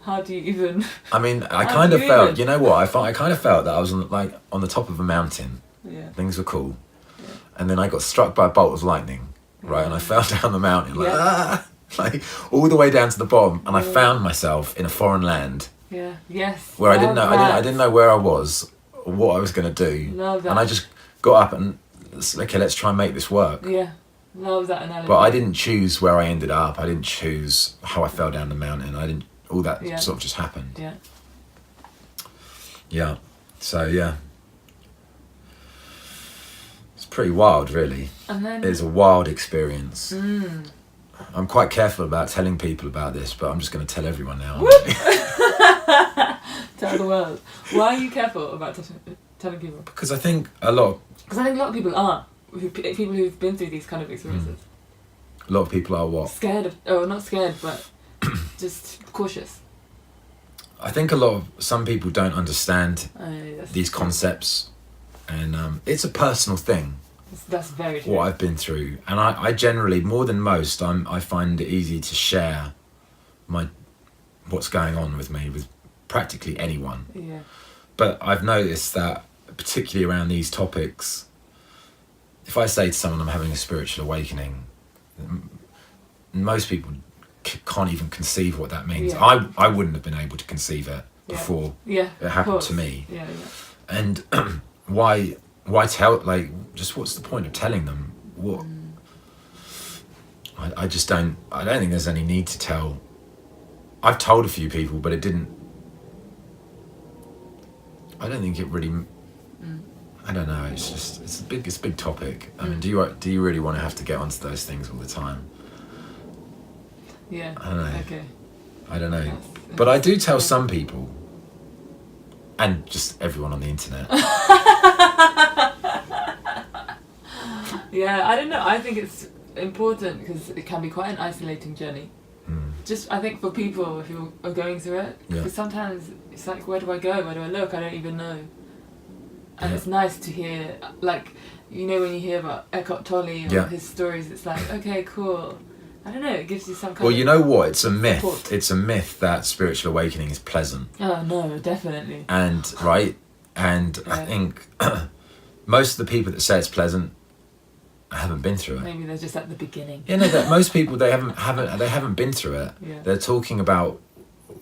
how do you even? I mean, I How kind do of you felt, even? you know what, I kind of felt that I was on the top of a mountain. Yeah. Things were cool. Yeah. And then I got struck by a bolt of lightning, right? And I fell down the mountain, like all the way down to the bottom. And I found myself in a foreign land. Yeah. Yes. Where I didn't know where I was, or what I was going to do. Love that. And I just got up and, okay, let's try and make this work. Yeah. Love that analogy. But I didn't choose where I ended up. I didn't choose how I fell down the mountain. All that sort of just happened. Yeah. Yeah. So, yeah. It's pretty wild, really. And then It's a wild experience. I'm quite careful about telling people about this, but I'm just going to tell everyone now. Tell the world. Why are you careful about telling people? Because I think a lot of people are. People who've been through these kind of experiences. A lot of people are what? Scared of, not scared, but just cautious. I think some people don't understand these concepts, and it's a personal thing. That's very true. What I've been through, and I generally, more than most, I find it easy to share what's going on with me with practically anyone. Yeah. But I've noticed that, particularly around these topics, if I say to someone I'm having a spiritual awakening, most people can't even conceive what that means. Yeah. I wouldn't have been able to conceive it before it happened to me. Yeah. And why tell, like, just what's the point of telling them what? I don't think there's any need to tell. I've told a few people, but I don't think it really, I don't know, it's a big topic. I mean, do you really want to have to get onto those things all the time? Yeah. I don't know. Okay. I don't know. But I do tell some people, and just everyone on the internet. Yeah, I don't know. I think it's important because it can be quite an isolating journey. Just, I think for people who are going through it, because sometimes it's like, where do I go? Where do I look? I don't even know. And it's nice to hear, like, you know, when you hear about Eckhart Tolle or his stories, it's like, okay, cool. I don't know, it gives you some kind of... Well, you know what? It's a myth. Support. It's a myth that spiritual awakening is pleasant. Oh, no, definitely. And, right? And I think most of the people that say it's pleasant haven't been through it. Maybe they're just at the beginning. You know that most people, they haven't been through it. Yeah. They're talking about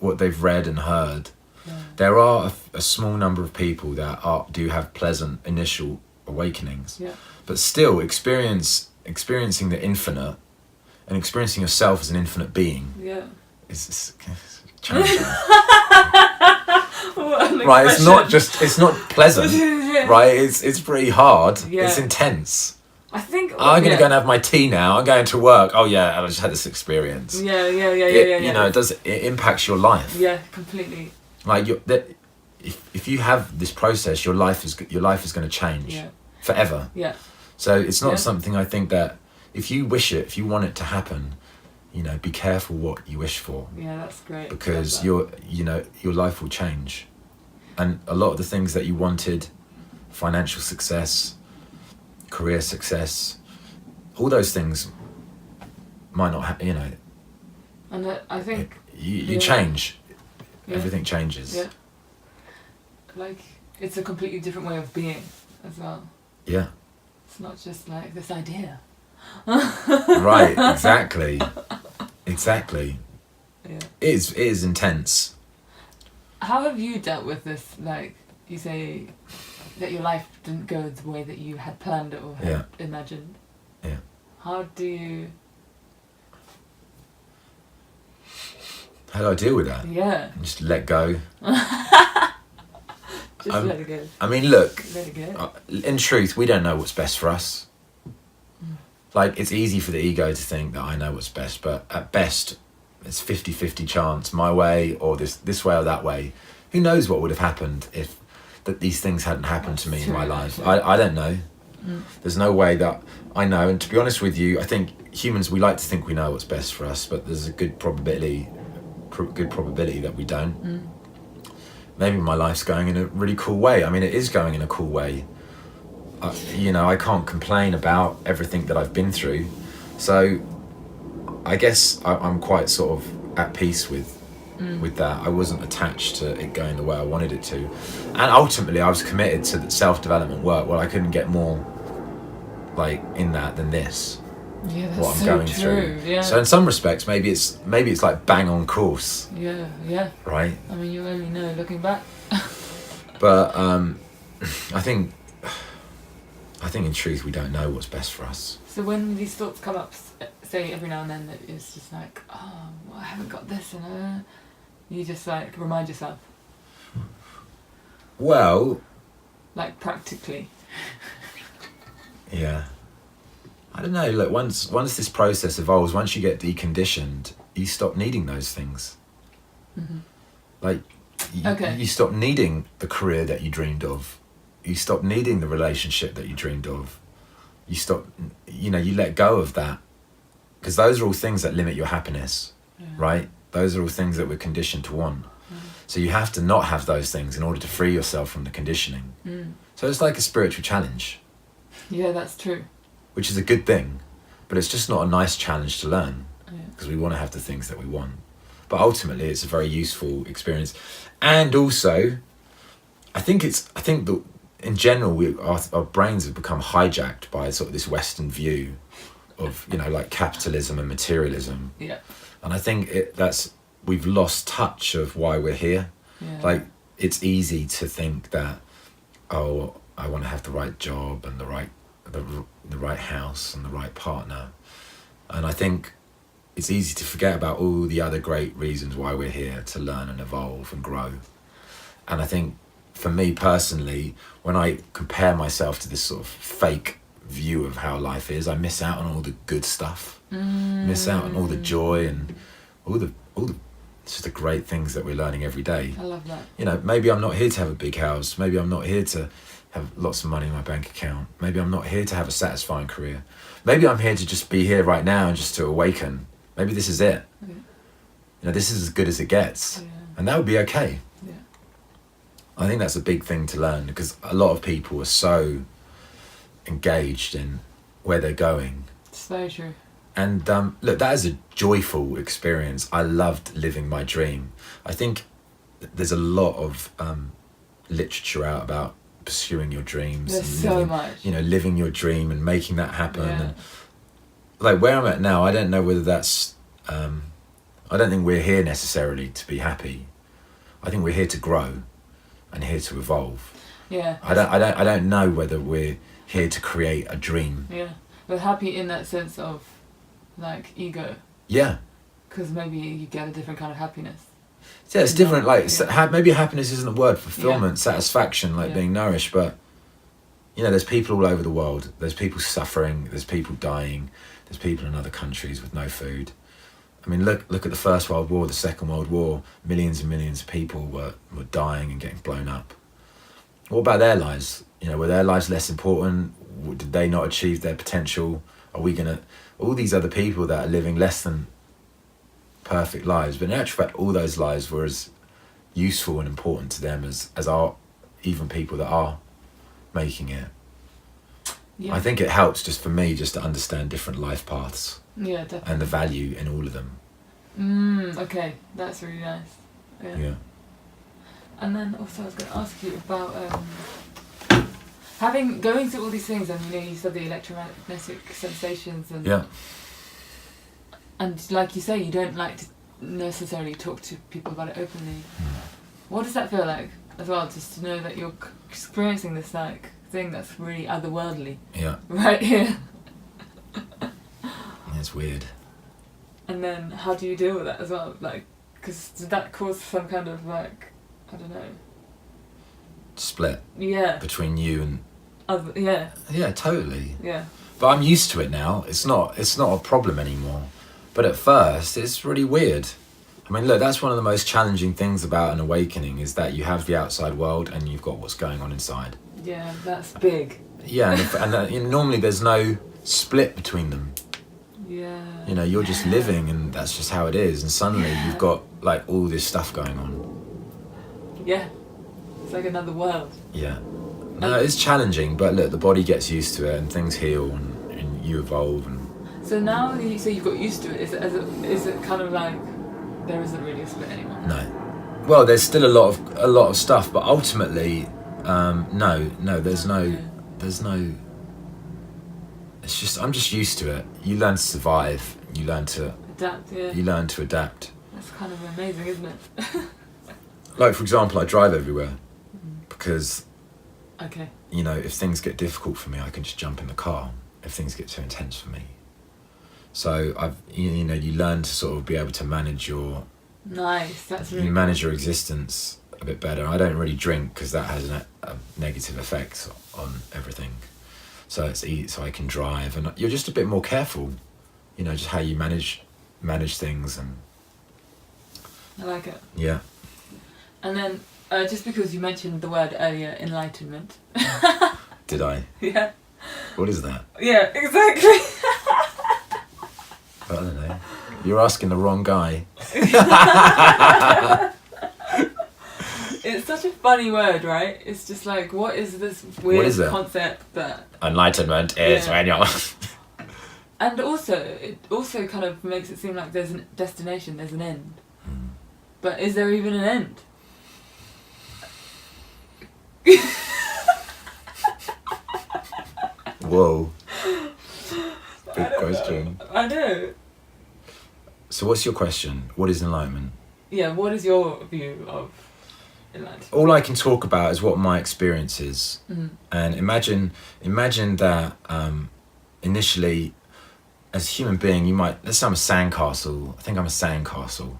what they've read and heard. Yeah. There are a small number of people that do have pleasant initial awakenings. Yeah. But still, experiencing the infinite and experiencing yourself as an infinite being is challenging. Right, it's not pleasant. Right, it's pretty hard. Yeah. It's intense. I think I'm going to go and have my tea now. I'm going to work. Oh yeah, I just had this experience. Yeah. You know, it impacts your life. Yeah, completely. Like if you have this process, your life is going to change forever. Yeah. So it's not something, I think, that if you wish it, if you want it to happen, you know, be careful what you wish for. Yeah, that's great. Because your life will change, and a lot of the things that you wanted, financial success, career success, all those things might not happen. You know. And I think you change. Yeah. Everything changes. Yeah. Like, it's a completely different way of being as well. Yeah. It's not just like this idea. Right, exactly. Yeah. It is intense. How have you dealt with this? Like, you say that your life didn't go the way that you had planned it or had imagined. Yeah. How do I deal with that? Yeah. Just let go. Just let it go. I mean, look, Let it go. in truth, we don't know what's best for us. Like, it's easy for the ego to think that I know what's best, but at best, it's 50-50 chance, my way or this way or that way. Who knows what would have happened if these things hadn't happened to me in my life? I don't know. There's no way that I know. And to be honest with you, I think humans, we like to think we know what's best for us, but there's a good probability that we don't. Maybe my life's going in a really cool way. I mean, it is going in a cool way. I can't complain about everything that I've been through. So I guess I'm quite sort of at peace with that. I wasn't attached to it going the way I wanted it to. And ultimately I was committed to the self-development work. Well, I couldn't get more like in that than this. Yeah, that's what I'm so going true. through. Yeah. So in some respects, maybe it's like bang on course. Yeah. Right. I mean, you only know looking back. But I think in truth we don't know what's best for us. So when these thoughts come up, say every now and then, that it's just like, I haven't got this, and you just like remind yourself. Well. Like practically. Yeah. I don't know, look, once this process evolves, once you get deconditioned, you stop needing those things. Mm-hmm. Like, you stop needing the career that you dreamed of. You stop needing the relationship that you dreamed of. You stop, you let go of that. Because those are all things that limit your happiness, right? Those are all things that we're conditioned to want. So you have to not have those things in order to free yourself from the conditioning. So it's like a spiritual challenge. Yeah, that's true. Which is a good thing, but it's just not a nice challenge to learn, because we want to have the things that we want. But ultimately, it's a very useful experience, and also, I think that in general, our brains have become hijacked by sort of this Western view of like capitalism and materialism. Yeah. And I think we've lost touch of why we're here. Yeah. Like, it's easy to think that, oh, I want to have the right job and the right house and the right partner, and I think it's easy to forget about all the other great reasons why we're here, to learn and evolve and grow. And I think for me personally, when I compare myself to this sort of fake view of how life is, I miss out on all the good stuff, miss out on all the joy and all the just the great things that we're learning every day. I love that. Maybe I'm not here to have a big house, maybe I'm not here to have lots of money in my bank account. Maybe I'm not here to have a satisfying career. Maybe I'm here to just be here right now and just to awaken. Maybe this is it. Yeah. This is as good as it gets. Yeah. And that would be okay. Yeah. I think that's a big thing to learn, because a lot of people are so engaged in where they're going. It's very true. And look, that is a joyful experience. I loved living my dream. I think there's a lot of literature out about pursuing your dreams. There's and so much. Living your dream and making that happen. Yeah. And like where I'm at now, I don't know whether that's. I don't think we're here necessarily to be happy. I think we're here to grow, and here to evolve. Yeah. I don't know whether we're here to create a dream. Yeah, but happy in that sense of, like, ego. Yeah. Because maybe you get a different kind of happiness. Yeah, it's different. Like, maybe happiness isn't a word. Fulfillment, satisfaction, like being nourished. But there's people all over the world. There's people suffering. There's people dying. There's people in other countries with no food. I mean, look at the First World War, the Second World War. Millions and millions of people were dying and getting blown up. What about their lives? Were their lives less important? Did they not achieve their potential? Are we gonna? All these other people that are living less than perfect lives, but in actual fact, all those lives were as useful and important to them as are even people that are making it. Yeah. I think it helps just for me just to understand different life paths. Yeah, definitely. And the value in all of them. Okay, that's really nice. Yeah. And then also I was going to ask you about going through all these things, and you said the electromagnetic sensations and and like you say, you don't like to necessarily talk to people about it openly. What does that feel like as well, just to know that you're experiencing this like thing that's really otherworldly? Yeah. Right here. It's weird. And then how do you deal with that as well? Like, because did that cause some kind of like, I don't know, split? Yeah. Between you and other, yeah. Yeah, totally. Yeah. But I'm used to it now. It's not a problem anymore. But at first, it's really weird. I mean, look, that's one of the most challenging things about an awakening, is that you have the outside world and you've got what's going on inside. Yeah, that's big. Yeah, and normally there's no split between them. Yeah. You're just living, and that's just how it is. And suddenly you've got like all this stuff going on. Yeah. It's like another world. Yeah. No, it's challenging, but look, the body gets used to it, and things heal, and you evolve. And so now you say you've got used to it. Is it kind of like there isn't really a split anymore? No. Well, there's still a lot of stuff, but ultimately, no. There's no. It's just I'm just used to it. You learn to survive. You learn to adapt. Yeah. You learn to adapt. That's kind of amazing, isn't it? Like, for example, I drive everywhere because, okay. you know, if things get difficult for me, I can just jump in the car. If things get too intense for me, so you learn to sort of be able to manage your. Nice. That's really. You manage your existence a bit better. I don't really drink because that has a negative effect on everything. So so I can drive, and you're just a bit more careful. You know, just how you manage things, and. I like it. Yeah. And then, just because you mentioned the word earlier, enlightenment. Did I? Yeah. What is that? Yeah, exactly. I don't know. You're asking the wrong guy. It's such a funny word, right? It's just like, what is this weird concept that... Enlightenment is when you're... And also, it also kind of makes it seem like there's a destination, there's an end. But is there even an end? Whoa. Big question. I know. So what's your question? What is enlightenment? Yeah, what is your view of enlightenment? All I can talk about is what my experience is. And imagine that initially, as a human being, you might... Let's say I'm a sandcastle. I think I'm a sandcastle.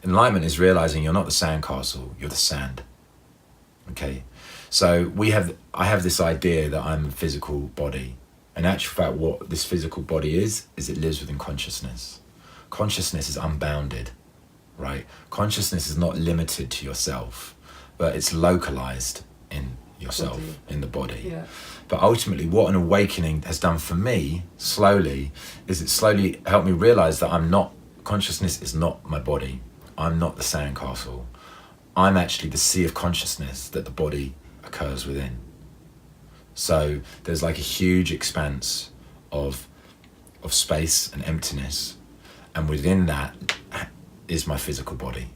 Enlightenment is realizing you're not the sandcastle, you're the sand. Okay? So I have this idea that I'm a physical body. In actual fact, what this physical body is it lives within consciousness. Consciousness is unbounded, right? Consciousness is not limited to yourself, but it's localized in yourself, in the body. Yeah. But ultimately, what an awakening has done for me, slowly, is it slowly helped me realize that consciousness is not my body. I'm not the sandcastle. I'm actually the sea of consciousness that the body occurs within. So there's like a huge expanse of space and emptiness, and within that is my physical body.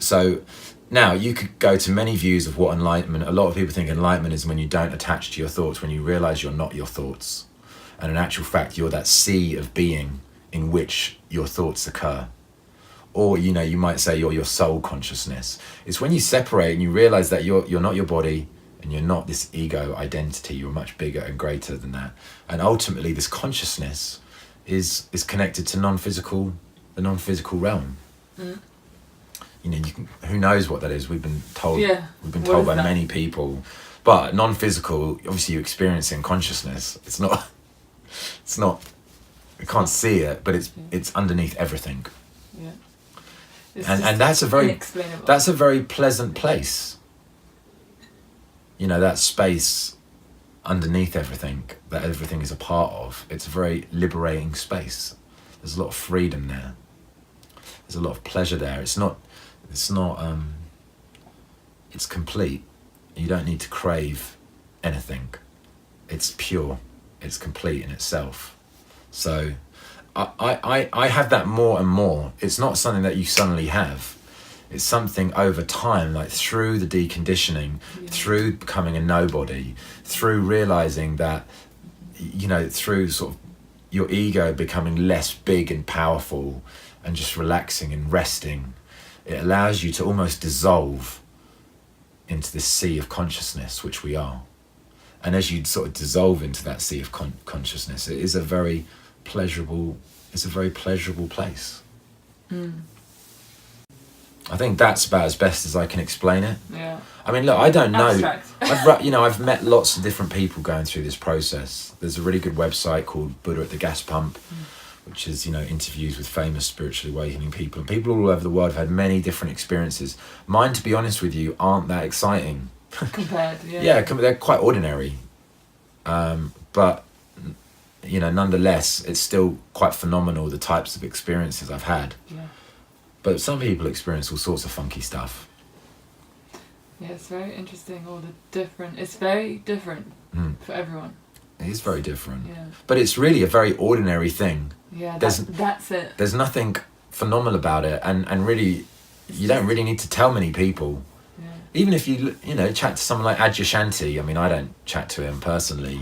So now you could go to many views of what enlightenment. A lot of people think enlightenment is when you don't attach to your thoughts, when you realize you're not your thoughts, and in actual fact you're that sea of being in which your thoughts occur. Or, you know, you might say you're your soul consciousness. It's when you separate and you realize that you're not your body and you're not this ego identity. You're much bigger and greater than that. And ultimately, this consciousness is connected to the non-physical realm. You know, who knows what that is? We've been told. Yeah. We've been told by many people. But non-physical, obviously, you're experiencing consciousness. It's not. You can't see it, but it's underneath everything. Yeah. And that's a very pleasant place. You know, that space underneath everything that everything is a part of. It's a very liberating space. There's a lot of freedom there. There's a lot of pleasure there. It's complete. You don't need to crave anything. It's pure. It's complete in itself. So I have that more and more. It's not something that you suddenly have. It's something over time, like through the deconditioning, through becoming a nobody, through realizing that, you know, through sort of your ego becoming less big and powerful and just relaxing and resting. It allows you to almost dissolve into this sea of consciousness, which we are. And as you sort of dissolve into that sea of consciousness, it is a very pleasurable place. I think that's about as best as I can explain it. Yeah. I mean, look, I don't know. Abstract. I've met lots of different people going through this process. There's a really good website called Buddha at the Gas Pump, which is, you know, interviews with famous spiritually awakening people. And people all over the world have had many different experiences. Mine, to be honest with you, aren't that exciting. Compared, yeah. Yeah, they're quite ordinary. But, you know, nonetheless, it's still quite phenomenal, the types of experiences I've had. Yeah. But some people experience all sorts of funky stuff. Yeah, it's very interesting. It's very different for everyone. It is very different. Yeah. But it's really a very ordinary thing. Yeah, that's it. There's nothing phenomenal about it, and really, you don't really need to tell many people. Yeah. Even if you chat to someone like Adyashanti. I mean, I don't chat to him personally,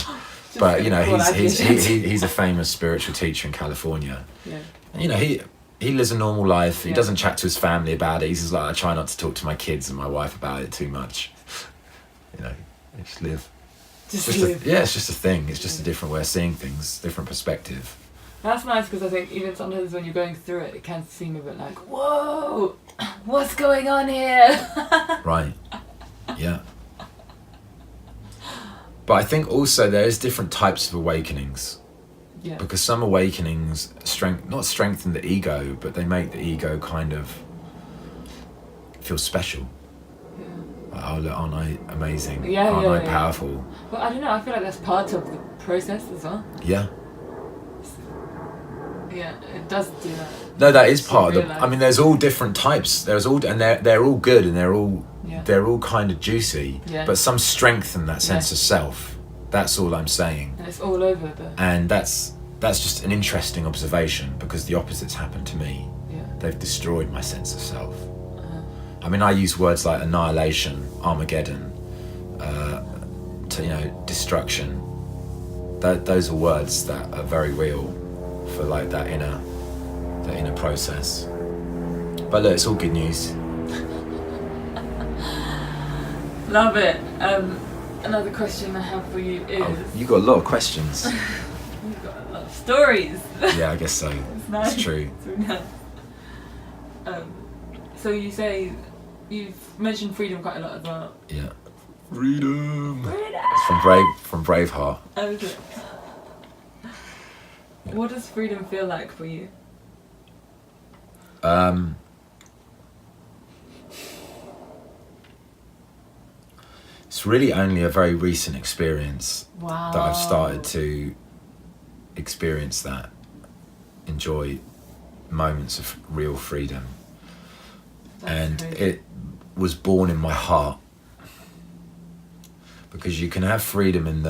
but he's a famous spiritual teacher in California. Yeah. And, he lives a normal life. He doesn't chat to his family about it. He's just like, I try not to talk to my kids and my wife about it too much. Just live. It's just a thing. It's just a different way of seeing things, different perspective. That's nice, because I think even sometimes when you're going through it, it can seem a bit like, whoa, what's going on here? Right. Yeah. But I think also there is different types of awakenings. Yeah. Because some awakenings not strengthen the ego, but they make the ego kind of feel special. Like, oh, look, aren't I amazing? Aren't I powerful? Well, I don't know, I feel like that's part of the process as well. Yeah. Yeah, it does do that. No, that is part of the. I mean, there's all different types. They're all good, and they're all kind of juicy. Yeah. But some strengthen that sense of self. That's all I'm saying. And it's all over And that's just an interesting observation, because the opposite's happened to me. Yeah. They've destroyed my sense of self. I mean, I use words like annihilation, Armageddon, destruction. Those are words that are very real for like that inner process. But look, it's all good news. Love it. Another question I have for you is... Oh, you got a lot of questions. You've got a lot of stories. Yeah, I guess so. It's nice. It's true. It's really nice. So you say you've mentioned freedom quite a lot as well. Yeah. Freedom. It's from Braveheart. Okay. What does freedom feel like for you? It's really only a very recent experience that I've started to experience that, enjoy moments of real freedom. That's crazy. It was born in my heart, because you can have freedom in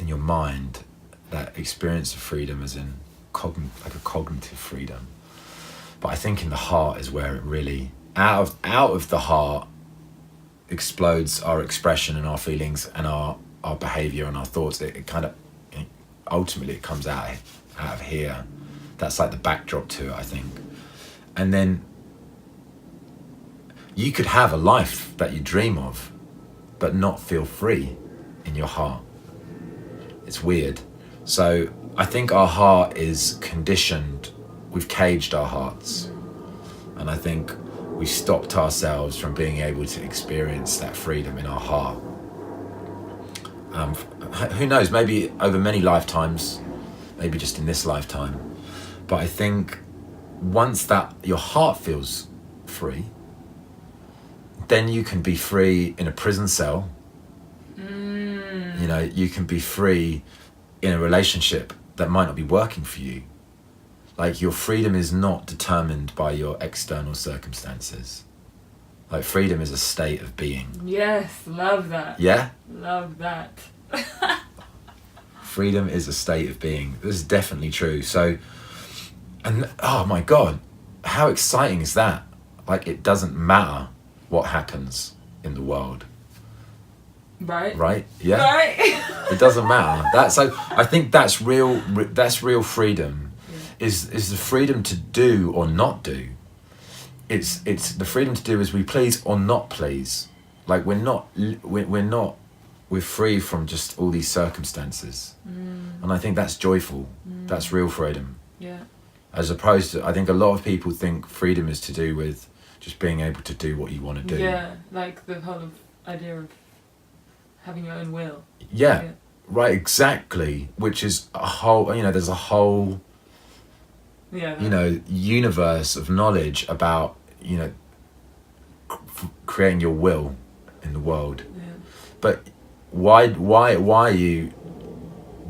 your mind, that experience of freedom as in like a cognitive freedom, but I think in the heart is where it really out of the heart explodes our expression and our feelings and our behavior and our thoughts. It kind of ultimately it comes out of here. That's like the backdrop to it, I think. And then you could have a life that you dream of but not feel free in your heart. It's weird. So I think our heart is conditioned. We've caged our hearts, and I think we stopped ourselves from being able to experience that freedom in our heart. Who knows, maybe over many lifetimes, maybe just in this lifetime. But I think once that your heart feels free, then you can be free in a prison cell. You can be free in a relationship that might not be working for you. Like, your freedom is not determined by your external circumstances. Like, freedom is a state of being. Yes, love that. Yeah? Love that. Freedom is a state of being. This is definitely true. So, and oh my God, how exciting is that? Like, it doesn't matter what happens in the world. Right? Yeah. Right. It doesn't matter. I think that's real freedom. Yeah. Is the freedom to do or not do. It's the freedom to do as we please or not please. Like, we're free from just all these circumstances. And I think that's joyful. That's real freedom. Yeah. As opposed to, I think a lot of people think freedom is to do with just being able to do what you want to do. Yeah, like the whole idea of having your own will. Yeah, right, exactly. Which is a whole, there's a whole, universe of knowledge about, creating your will in the world. Yeah. But why are you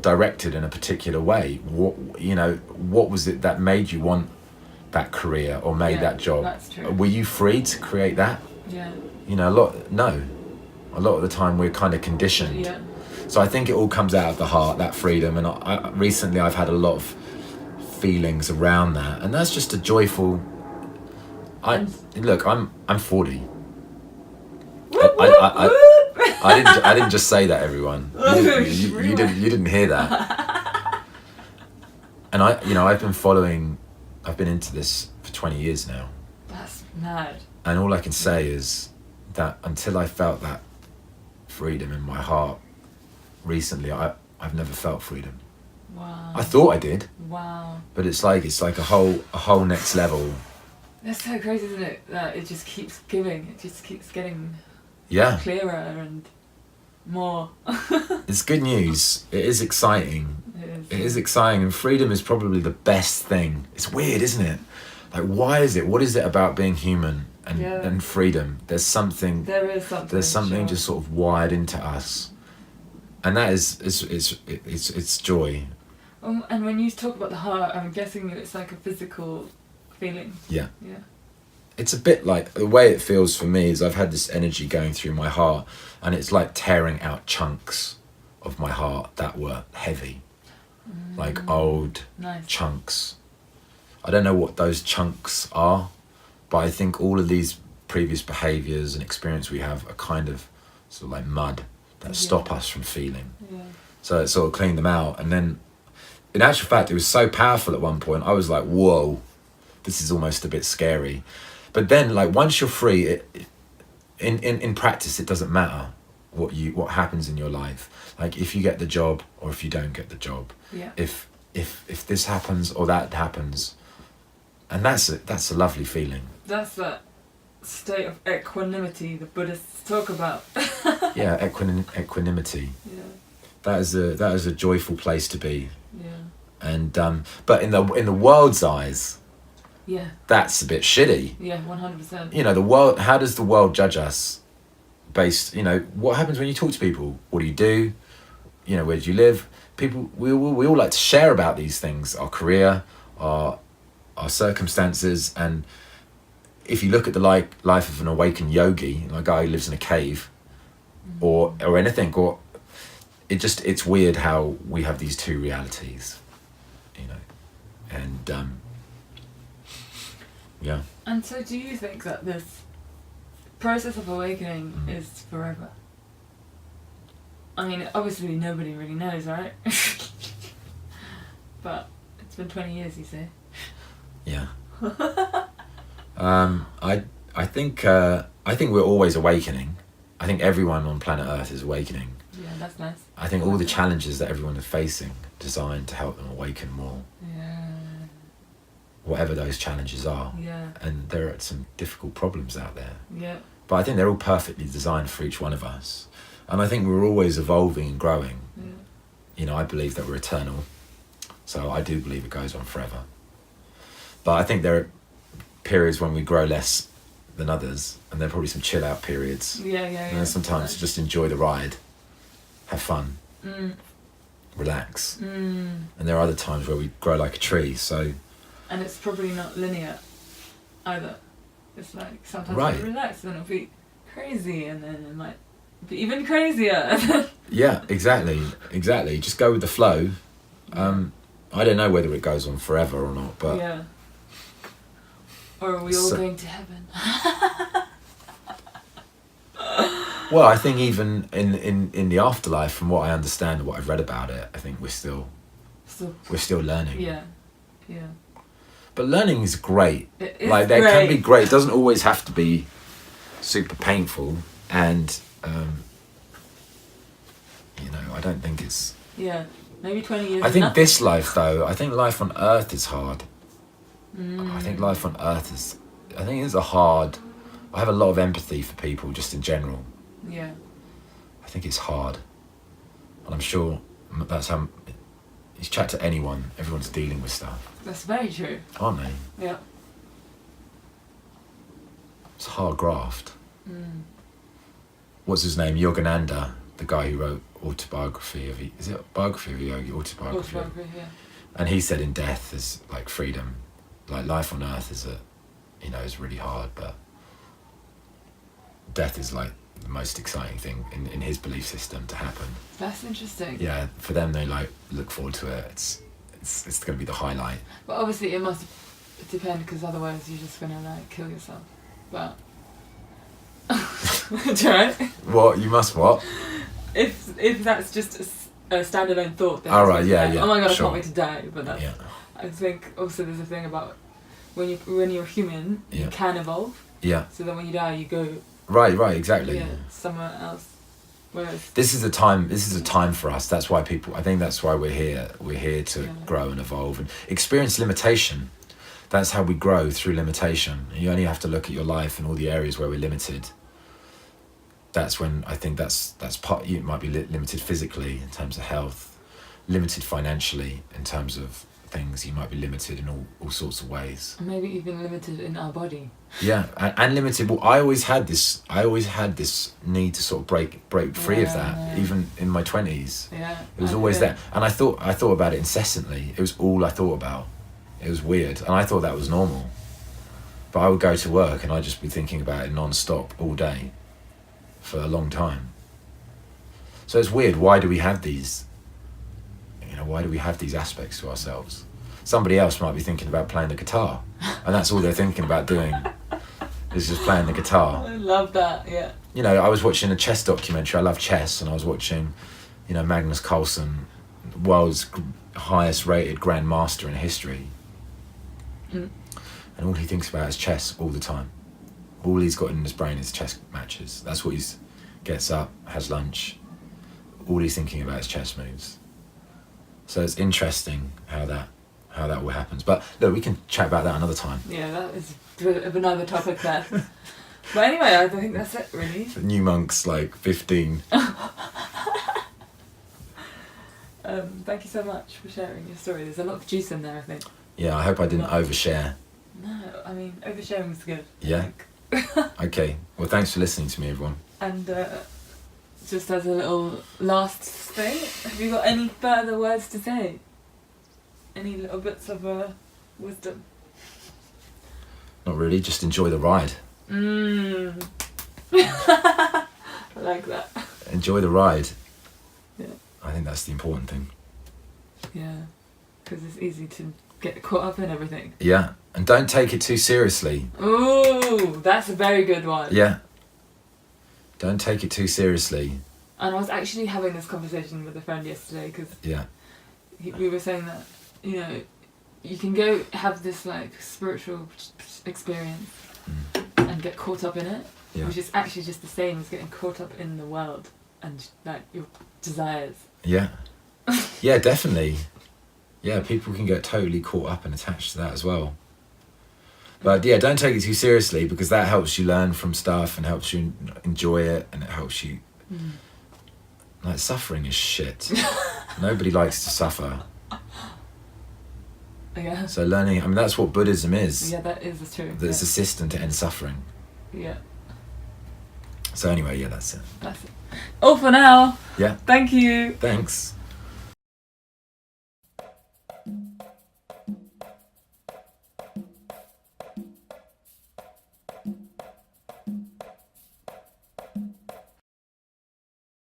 directed in a particular way? What was it that made you want that career or made that job? That's true. Were you free to create that? Yeah. No. A lot of the time we're kind of conditioned. Yeah. So I think it all comes out of the heart, that freedom. And recently I've had a lot of feelings around that, and that's just a joyful. Look, I'm 40. I didn't just say that, everyone. You didn't hear that. And I've been into this for 20 years now. That's mad. And all I can say is that until I felt that freedom in my heart recently, I've never felt freedom. Wow. I thought I did. Wow. But it's like a whole next level. That's so crazy, isn't it? That it just keeps giving. It just keeps getting clearer and more. It's good news. It is exciting. It is exciting, and freedom is probably the best thing. It's weird, isn't it? Like, why is it? What is it about being human and freedom? There's something. There is something. There's something just sort of wired into us, and that is it's joy. And when you talk about the heart, I'm guessing it's like a physical feeling. Yeah. Yeah. It's a bit like, the way it feels for me is I've had this energy going through my heart, and it's like tearing out chunks of my heart that were heavy, like old chunks. I don't know what those chunks are, but I think all of these previous behaviours and experience we have are kind of sort of like mud that stop us from feeling. Yeah. So it sort of cleaned them out, and then in actual fact it was so powerful at one point, I was like, whoa, this is almost a bit scary. But then, like, once you're free, in practice, it doesn't matter what happens in your life. Like, if you get the job or if you don't get the job. Yeah. If this happens or that happens, and that's a lovely feeling. That's that state of equanimity the Buddhists talk about. Yeah, equanimity. Yeah. That is a joyful place to be. Yeah. And but in the world's eyes. Yeah. That's a bit shitty. Yeah, 100%. The world, how does the world judge us based, what happens when you talk to people? What do you do? Where do you live? People, we all like to share about these things, our career, our circumstances. And if you look at the life of an awakened yogi, a guy who lives in a cave, or anything, or it's weird how we have these two realities, and yeah. And so do you think that this process of awakening is forever? I mean, obviously nobody really knows, right? But it's been 20 years, you say? Yeah. I think we're always awakening. I think everyone on planet Earth is awakening. Yeah, that's nice. I think all the challenges that everyone is facing designed to help them awaken more. Yeah. Whatever those challenges are. Yeah. And there are some difficult problems out there. Yeah. But I think they're all perfectly designed for each one of us. And I think we're always evolving and growing. Yeah. I believe that we're eternal. So I do believe it goes on forever. But I think there are periods when we grow less than others, and there are probably some chill out periods. Yeah. And sometimes just enjoy the ride, have fun, relax. And there are other times where we grow like a tree, so... And it's probably not linear either. It's like sometimes you relax and it'll be crazy, and then it might be even crazier. Yeah, exactly. Just go with the flow. I don't know whether it goes on forever or not, but... Yeah. Or are we all going to heaven? Well, I think even in the afterlife, from what I understand and what I've read about it, I think we're still learning. Yeah. But learning is great. It is like, there can be great. It doesn't always have to be super painful, and I don't think it's... Yeah, maybe 20 years. I think this life, though, I think life on Earth is hard. I think life on Earth is... I think it's hard... I have a lot of empathy for people, just in general. Yeah. I think it's hard. And I'm sure that's how... You chat to anyone, everyone's dealing with stuff. That's very true. Aren't they? Yeah. It's hard graft. What's his name? Yogananda, the guy who wrote autobiography of... Is it biography of a yogi? Autobiography, yeah. And he said in death is like freedom. Like life on earth is is really hard, but death is like the most exciting thing in his belief system to happen. That's interesting. Yeah, for them, they like look forward to it. It's going to be the highlight. But obviously it must depend, because otherwise you're just gonna like kill yourself. But right? What you must what? If that's just a standalone thought, then Oh right, yeah. oh my god, sure. I can't wait to die. But that's, Yeah. I think also there's a thing about when you're human, you Yeah. can evolve. Yeah. So then when you die, you go Right, exactly. somewhere else. Whereas This is a time for us. That's why I think that's why we're here. We're here to grow and evolve and experience limitation. That's how we grow, through limitation. You only have to look at your life and all the areas where we're limited. That's when I think that's part. You might be limited physically in terms of health, limited financially in terms of things. You might be limited in all sorts of ways. maybe even limited in our body. Yeah, and limited. Well, I always had this need to sort of break free of that, even in my 20s. Yeah. It was always there, and I thought about it incessantly. It was all I thought about. It was weird, and I thought that was normal. But I would go to work and I'd just be thinking about it non-stop all day, for a long time. So it's weird. Why do we have these? Why do we have these aspects to ourselves? Somebody else might be thinking about playing the guitar, and that's all they're thinking about doing, is just playing the guitar. I love that. Yeah. I was watching a chess documentary. I love chess, and I was watching, Magnus Carlsen, world's highest rated grandmaster in history. Mm. And all he thinks about is chess all the time. All he's got in his brain is chess matches. That's what gets up, has lunch. All he's thinking about is chess moves. So it's interesting how that all happens. But look, we can chat about that another time. Yeah, that is a bit of another topic there. But anyway, I think that's it, really. The new monk's like 15. Thank you so much for sharing your story. There's a lot of juice in there, I think. Yeah, I hope I didn't overshare. No, I mean, oversharing was good. Yeah. Okay. Well, thanks for listening to me, everyone. And just as a little last thing, have you got any further words to say? Any little bits of wisdom? Not really, just enjoy the ride. I like that. Enjoy the ride. Yeah. I think that's the important thing. Yeah, because it's easy to get caught up in everything. Yeah, and don't take it too seriously. Ooh, that's a very good one. Yeah. Don't take it too seriously. And I was actually having this conversation with a friend yesterday, because we were saying that, you can go have this like spiritual experience and get caught up in it, which is actually just the same as getting caught up in the world and like your desires. Yeah. Yeah, definitely. Yeah, people can get totally caught up and attached to that as well. But yeah, don't take it too seriously, because that helps you learn from stuff and helps you enjoy it, and it helps you... Like, suffering is shit. Nobody likes to suffer. Yeah. So learning... that's what Buddhism is. Yeah, that is true. It's a system to end suffering. Yeah. So anyway, yeah, that's it. That's it. All for now. Yeah. Thank you. Thanks.